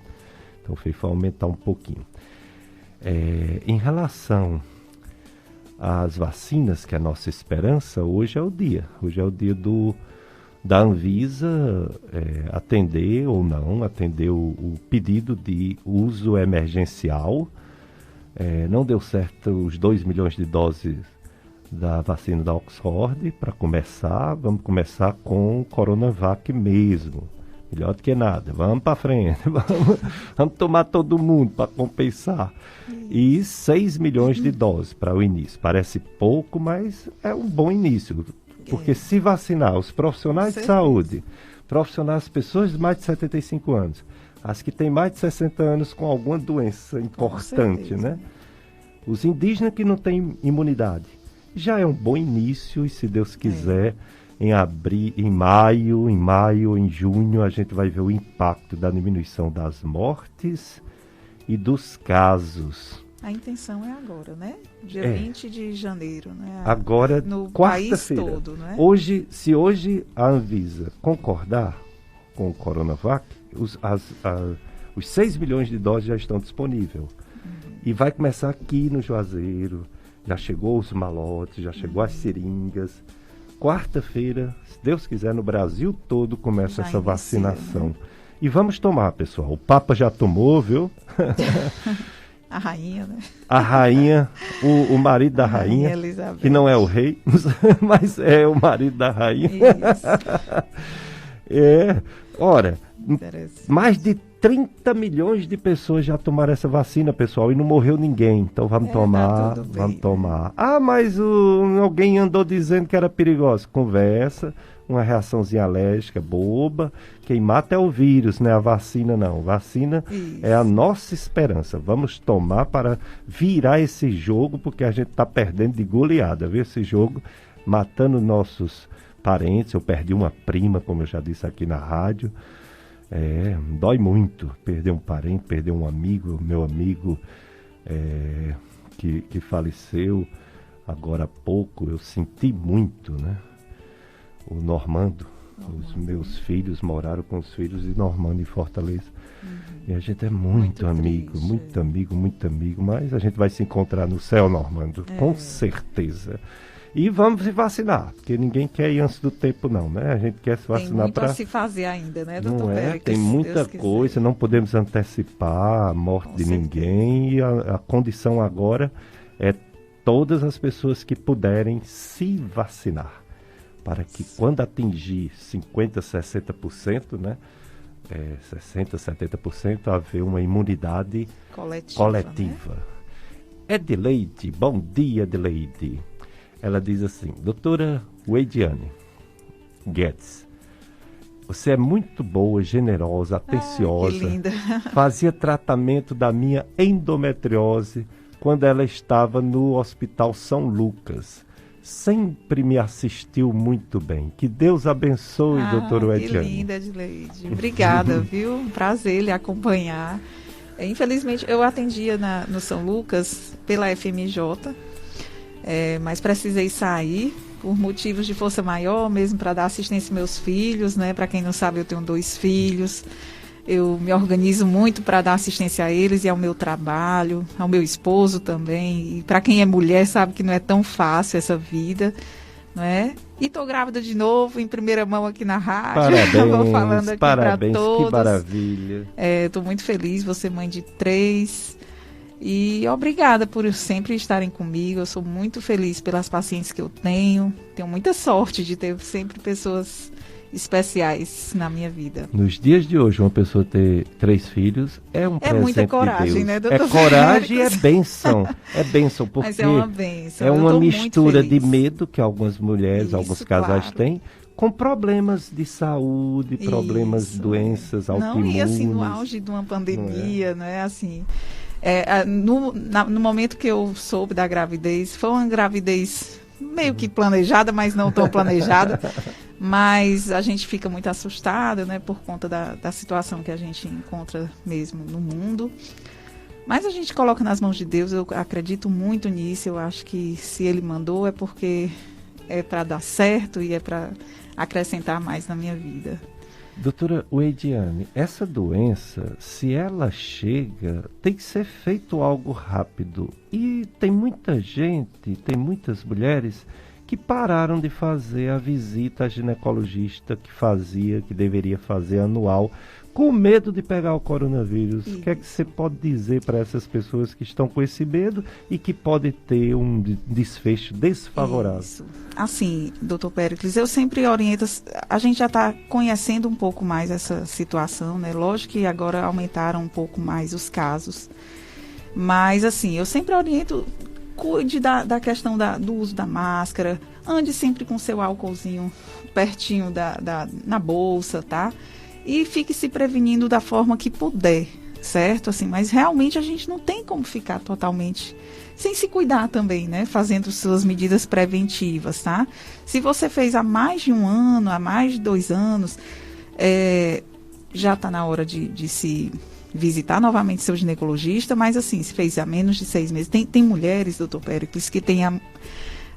então foi para aumentar um pouquinho. Em relação às vacinas, que é a nossa esperança, hoje é o dia da Anvisa atender ou não, atender o pedido de uso emergencial. Não deu certo os 2 milhões de doses da vacina da Oxford para começar. Vamos começar com o Coronavac mesmo. Melhor do que nada. Vamos para frente. Vamos tomar todo mundo para compensar. E 6 milhões de doses para o início. Parece pouco, mas é um bom início. Porque se vacinar os profissionais de saúde, profissionais, pessoas de mais de 75 anos, as que têm mais de 60 anos com alguma doença importante, né? Os indígenas que não têm imunidade, já é um bom início. E se Deus quiser, em maio, em junho, a gente vai ver o impacto da diminuição das mortes e dos casos. A intenção é agora, né? Dia 20 de janeiro, né? Agora, no quarta-feira. País todo, né? Se hoje a Anvisa concordar com o Coronavac, os 6 milhões de doses já estão disponíveis. E vai começar aqui no Juazeiro. Já chegou os malotes, já chegou as seringas. Quarta-feira, se Deus quiser, no Brasil todo começa essa vacinação. Né? E vamos tomar, pessoal. O Papa já tomou, viu? A rainha, né? A rainha, o marido da rainha, que não é o rei, mas é o marido da rainha. Isso. Ora, mais de 30 milhões de pessoas já tomaram essa vacina, pessoal, e não morreu ninguém. Então vamos tomar, tá vamos tomar. Ah, mas alguém andou dizendo que era perigoso. Conversa, uma reaçãozinha alérgica boba. Quem mata é o vírus, não é a vacina, não. Vacina é a nossa esperança. Vamos tomar para virar esse jogo, porque a gente está perdendo de goleada, viu? Esse jogo, matando nossos parentes. Eu perdi uma prima, como eu já disse aqui na rádio. Dói muito perder um parente, perder um amigo, meu amigo que faleceu agora há pouco. Eu senti muito, né? O Normando, os meus filhos moraram com os filhos de Normando em Fortaleza. E a gente é muito amigo, triste, muito amigo, mas a gente vai se encontrar no céu, Normando, com certeza. E vamos se vacinar, porque ninguém quer ir antes do tempo não, né? A gente quer se vacinar para... Tem muito a se fazer ainda, né, doutor Péricles? Tem muita coisa, não podemos antecipar a morte de ninguém. E a condição agora é todas as pessoas que puderem se vacinar, para que quando atingir 50%, 60%, né? 60%, 70%, haver uma imunidade coletiva. Né? Edileide, bom dia, Edileide. Ela diz assim: doutora Weidiane Guedes, você é muito boa, generosa, atenciosa. Que linda. Fazia tratamento da minha endometriose quando ela estava no Hospital São Lucas. Sempre me assistiu muito bem. Que Deus abençoe, doutora Weidiane. Que linda, Edileide. Obrigada, viu? Prazer lhe acompanhar. Infelizmente, eu atendia no São Lucas pela FMJ, mas precisei sair por motivos de força maior, mesmo para dar assistência aos meus filhos, né? Para quem não sabe, eu tenho 2 filhos. Eu me organizo muito para dar assistência a eles e ao meu trabalho, ao meu esposo também. E para quem é mulher sabe que não é tão fácil essa vida, não é? E estou grávida de novo, em primeira mão aqui na rádio. Parabéns, vou falando aqui para todos. Que maravilha. Estou muito feliz, vou ser mãe de 3. E obrigada por sempre estarem comigo. Eu sou muito feliz pelas pacientes que eu tenho. Tenho muita sorte de ter sempre pessoas especiais na minha vida. Nos dias de hoje, uma pessoa ter 3 filhos é um presente muita coragem, de Deus. Né, doutor? É coragem e é bênção. É bênção, porque mas é uma bênção. É uma mistura de medo que algumas mulheres, alguns casais têm, com problemas de saúde, problemas, doenças autoimunes. E assim, no auge de uma pandemia, né? Assim, no momento que eu soube da gravidez, foi uma gravidez meio que planejada, mas não tão planejada. Mas a gente fica muito assustada, né, por conta da situação que a gente encontra mesmo no mundo. Mas a gente coloca nas mãos de Deus, eu acredito muito nisso. Eu acho que se Ele mandou é porque é para dar certo e é para acrescentar mais na minha vida. Doutora Weidiane, essa doença, se ela chega, tem que ser feito algo rápido. E tem muita gente, tem muitas mulheres que pararam de fazer a visita à ginecologista que deveria fazer anual, com medo de pegar o coronavírus. Isso. O que é que você pode dizer para essas pessoas que estão com esse medo e que pode ter um desfecho desfavorável? Isso. Assim, doutor Péricles, eu sempre oriento, a gente já está conhecendo um pouco mais essa situação, né? Lógico que agora aumentaram um pouco mais os casos, mas assim, eu sempre oriento, cuide da questão do uso da máscara, ande sempre com seu álcoolzinho pertinho na bolsa, tá? E fique se prevenindo da forma que puder, certo? Assim, mas realmente a gente não tem como ficar totalmente sem se cuidar também, né? Fazendo suas medidas preventivas, tá? Se você fez há mais de 1 ano, há mais de 2 anos, já está na hora de se visitar novamente seu ginecologista, mas assim, se fez há menos de 6 meses. Tem mulheres, doutor Péricles, que tem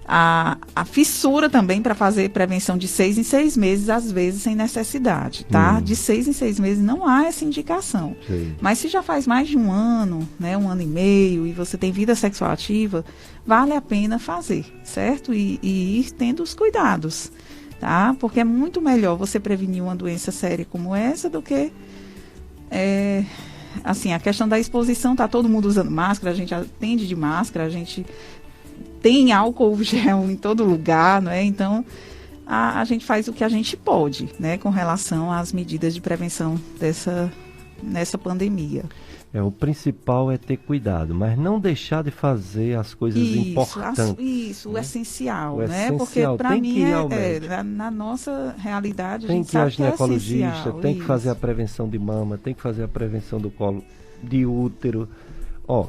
a fissura também para fazer prevenção de 6 em 6 meses, às vezes sem necessidade, tá? De 6 em 6 meses não há essa indicação. Sim. Mas se já faz mais de 1 ano, né, 1 ano e meio, e você tem vida sexual ativa, vale a pena fazer, certo? E ir tendo os cuidados, tá? Porque é muito melhor você prevenir uma doença séria como essa do que assim, a questão da exposição, tá todo mundo usando máscara, a gente atende de máscara, a gente tem álcool gel em todo lugar, não é? Então, a gente faz o que a gente pode, né, com relação às medidas de prevenção nessa pandemia. O principal é ter cuidado, mas não deixar de fazer as coisas importantes. Isso, o essencial, o né? essencial. Porque para mim, médico. Na nossa realidade, a tem gente que ir ao sabe que é ginecologista, essencial. tem que fazer a prevenção de mama, tem que fazer a prevenção do colo de útero.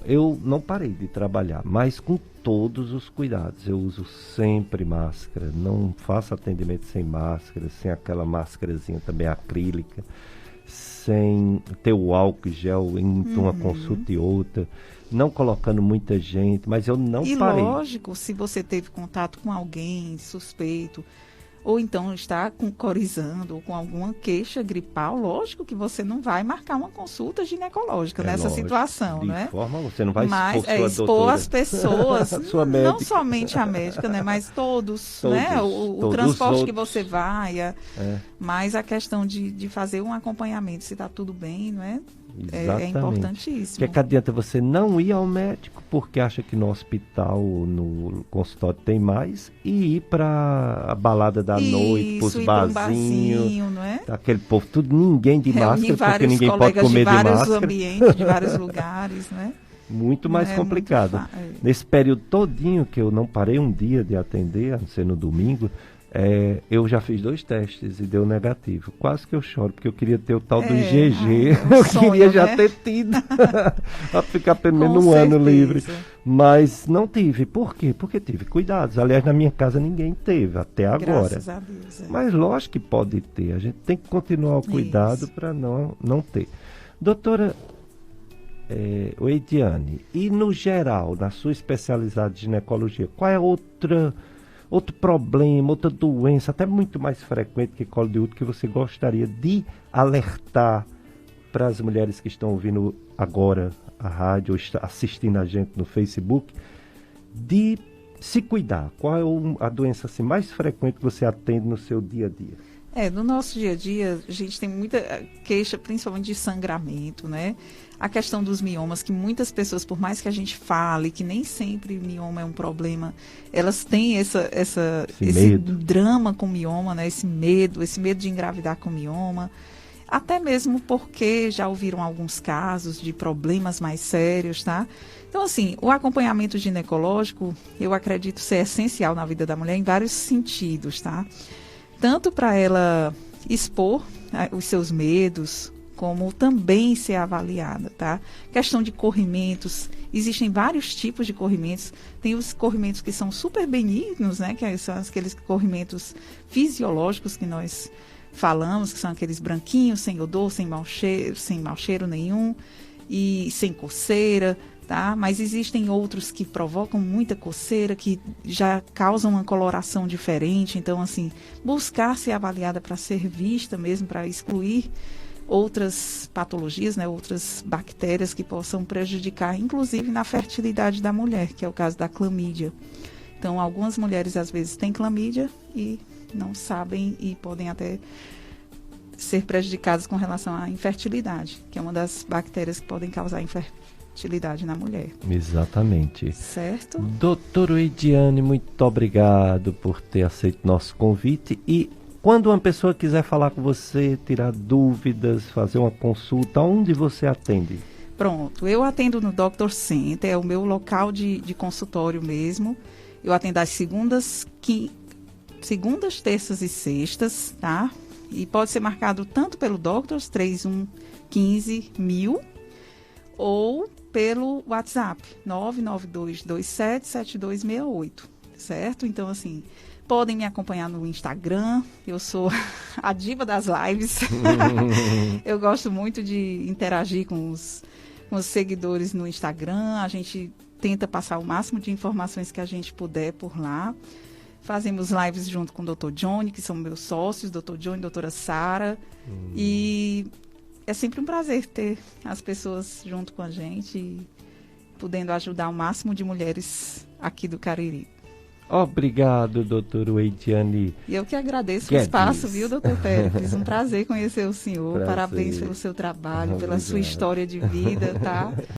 Eu não parei de trabalhar, mas com todos os cuidados. Eu uso sempre máscara, não faço atendimento sem máscara, sem aquela máscarazinha também acrílica, sem ter o álcool gel entre uma consulta e outra, não colocando muita gente, mas eu não parei. E lógico, se você teve contato com alguém suspeito, ou então está com corizando, ou com alguma queixa gripal, lógico que você não vai marcar uma consulta ginecológica nessa situação, de né? Forma, você não vai mas expor sua expor doutora. as pessoas, sua não somente a médica, né? Mas todos, né? O transporte que você vai, mas a questão de fazer um acompanhamento, se está tudo bem, não é? É importantíssimo. Que adianta você não ir ao médico porque acha que no hospital, no consultório tem mais, e ir para a balada da noite, para os barzinhos, não é? Aquele povo, ninguém de máscara, porque ninguém pode comer de máscara. De vários ambientes, de vários lugares, né? Muito mais complicado. Nesse período todinho que eu não parei um dia de atender, a não ser no domingo, eu já fiz 2 testes e deu negativo. Quase que eu choro, porque eu queria ter o tal do IgG. Eu queria já ter tido. Para ficar pelo menos um ano livre. Mas não tive. Por quê? Porque tive cuidados. Aliás, na minha casa ninguém teve, até agora. Graças a Deus. Mas lógico que pode ter. A gente tem que continuar o cuidado para não ter. Doutora Eidiane, e no geral, na sua especialidade de ginecologia, qual é outro problema, outra doença, até muito mais frequente que colo de útero, que você gostaria de alertar para as mulheres que estão ouvindo agora a rádio, ou assistindo a gente no Facebook, de se cuidar? Qual é a doença assim, mais frequente que você atende no seu dia a dia? No nosso dia a dia, a gente tem muita queixa, principalmente de sangramento, né? A questão dos miomas, que muitas pessoas, por mais que a gente fale que nem sempre mioma é um problema, elas têm esse drama com mioma, né? Esse medo de engravidar com mioma. Até mesmo porque já ouviram alguns casos de problemas mais sérios, tá? Então, assim, o acompanhamento ginecológico, eu acredito ser essencial na vida da mulher em vários sentidos, tá? Tanto para ela expor os seus medos, como também ser avaliada, tá? Questão de corrimentos, existem vários tipos de corrimentos. Tem os corrimentos que são super benignos, né? Que são aqueles corrimentos fisiológicos que nós falamos, que são aqueles branquinhos, sem odor, sem mau cheiro nenhum e sem coceira, tá? Mas existem outros que provocam muita coceira, que já causam uma coloração diferente. Então, assim, buscar ser avaliada para ser vista mesmo, para excluir outras patologias, né, outras bactérias que possam prejudicar, inclusive na fertilidade da mulher, que é o caso da clamídia. Então, algumas mulheres às vezes têm clamídia e não sabem e podem até ser prejudicadas com relação à infertilidade, que é uma das bactérias que podem causar infertilidade na mulher. Exatamente. Certo? Doutora Eidiane, muito obrigado por ter aceito nosso convite. E quando uma pessoa quiser falar com você, tirar dúvidas, fazer uma consulta, onde você atende? Pronto, eu atendo no Dr. Center, é o meu local de consultório mesmo. Eu atendo às segundas, terças e sextas, tá? E pode ser marcado tanto pelo Doctors 3115.000 ou pelo WhatsApp 992277268, certo? Então, assim, podem me acompanhar no Instagram, eu sou a diva das lives. Eu gosto muito de interagir com os seguidores no Instagram, a gente tenta passar o máximo de informações que a gente puder por lá. Fazemos lives junto com o Dr. Johnny, que são meus sócios, Dr. Johnny e doutora Sara. E é sempre um prazer ter as pessoas junto com a gente, podendo ajudar o máximo de mulheres aqui do Cariri. Obrigado, doutora Eidiane. E eu que agradeço o espaço, viu, doutor Pérez? Um prazer conhecer o senhor. Parabéns pelo seu trabalho, pela sua história de vida, tá?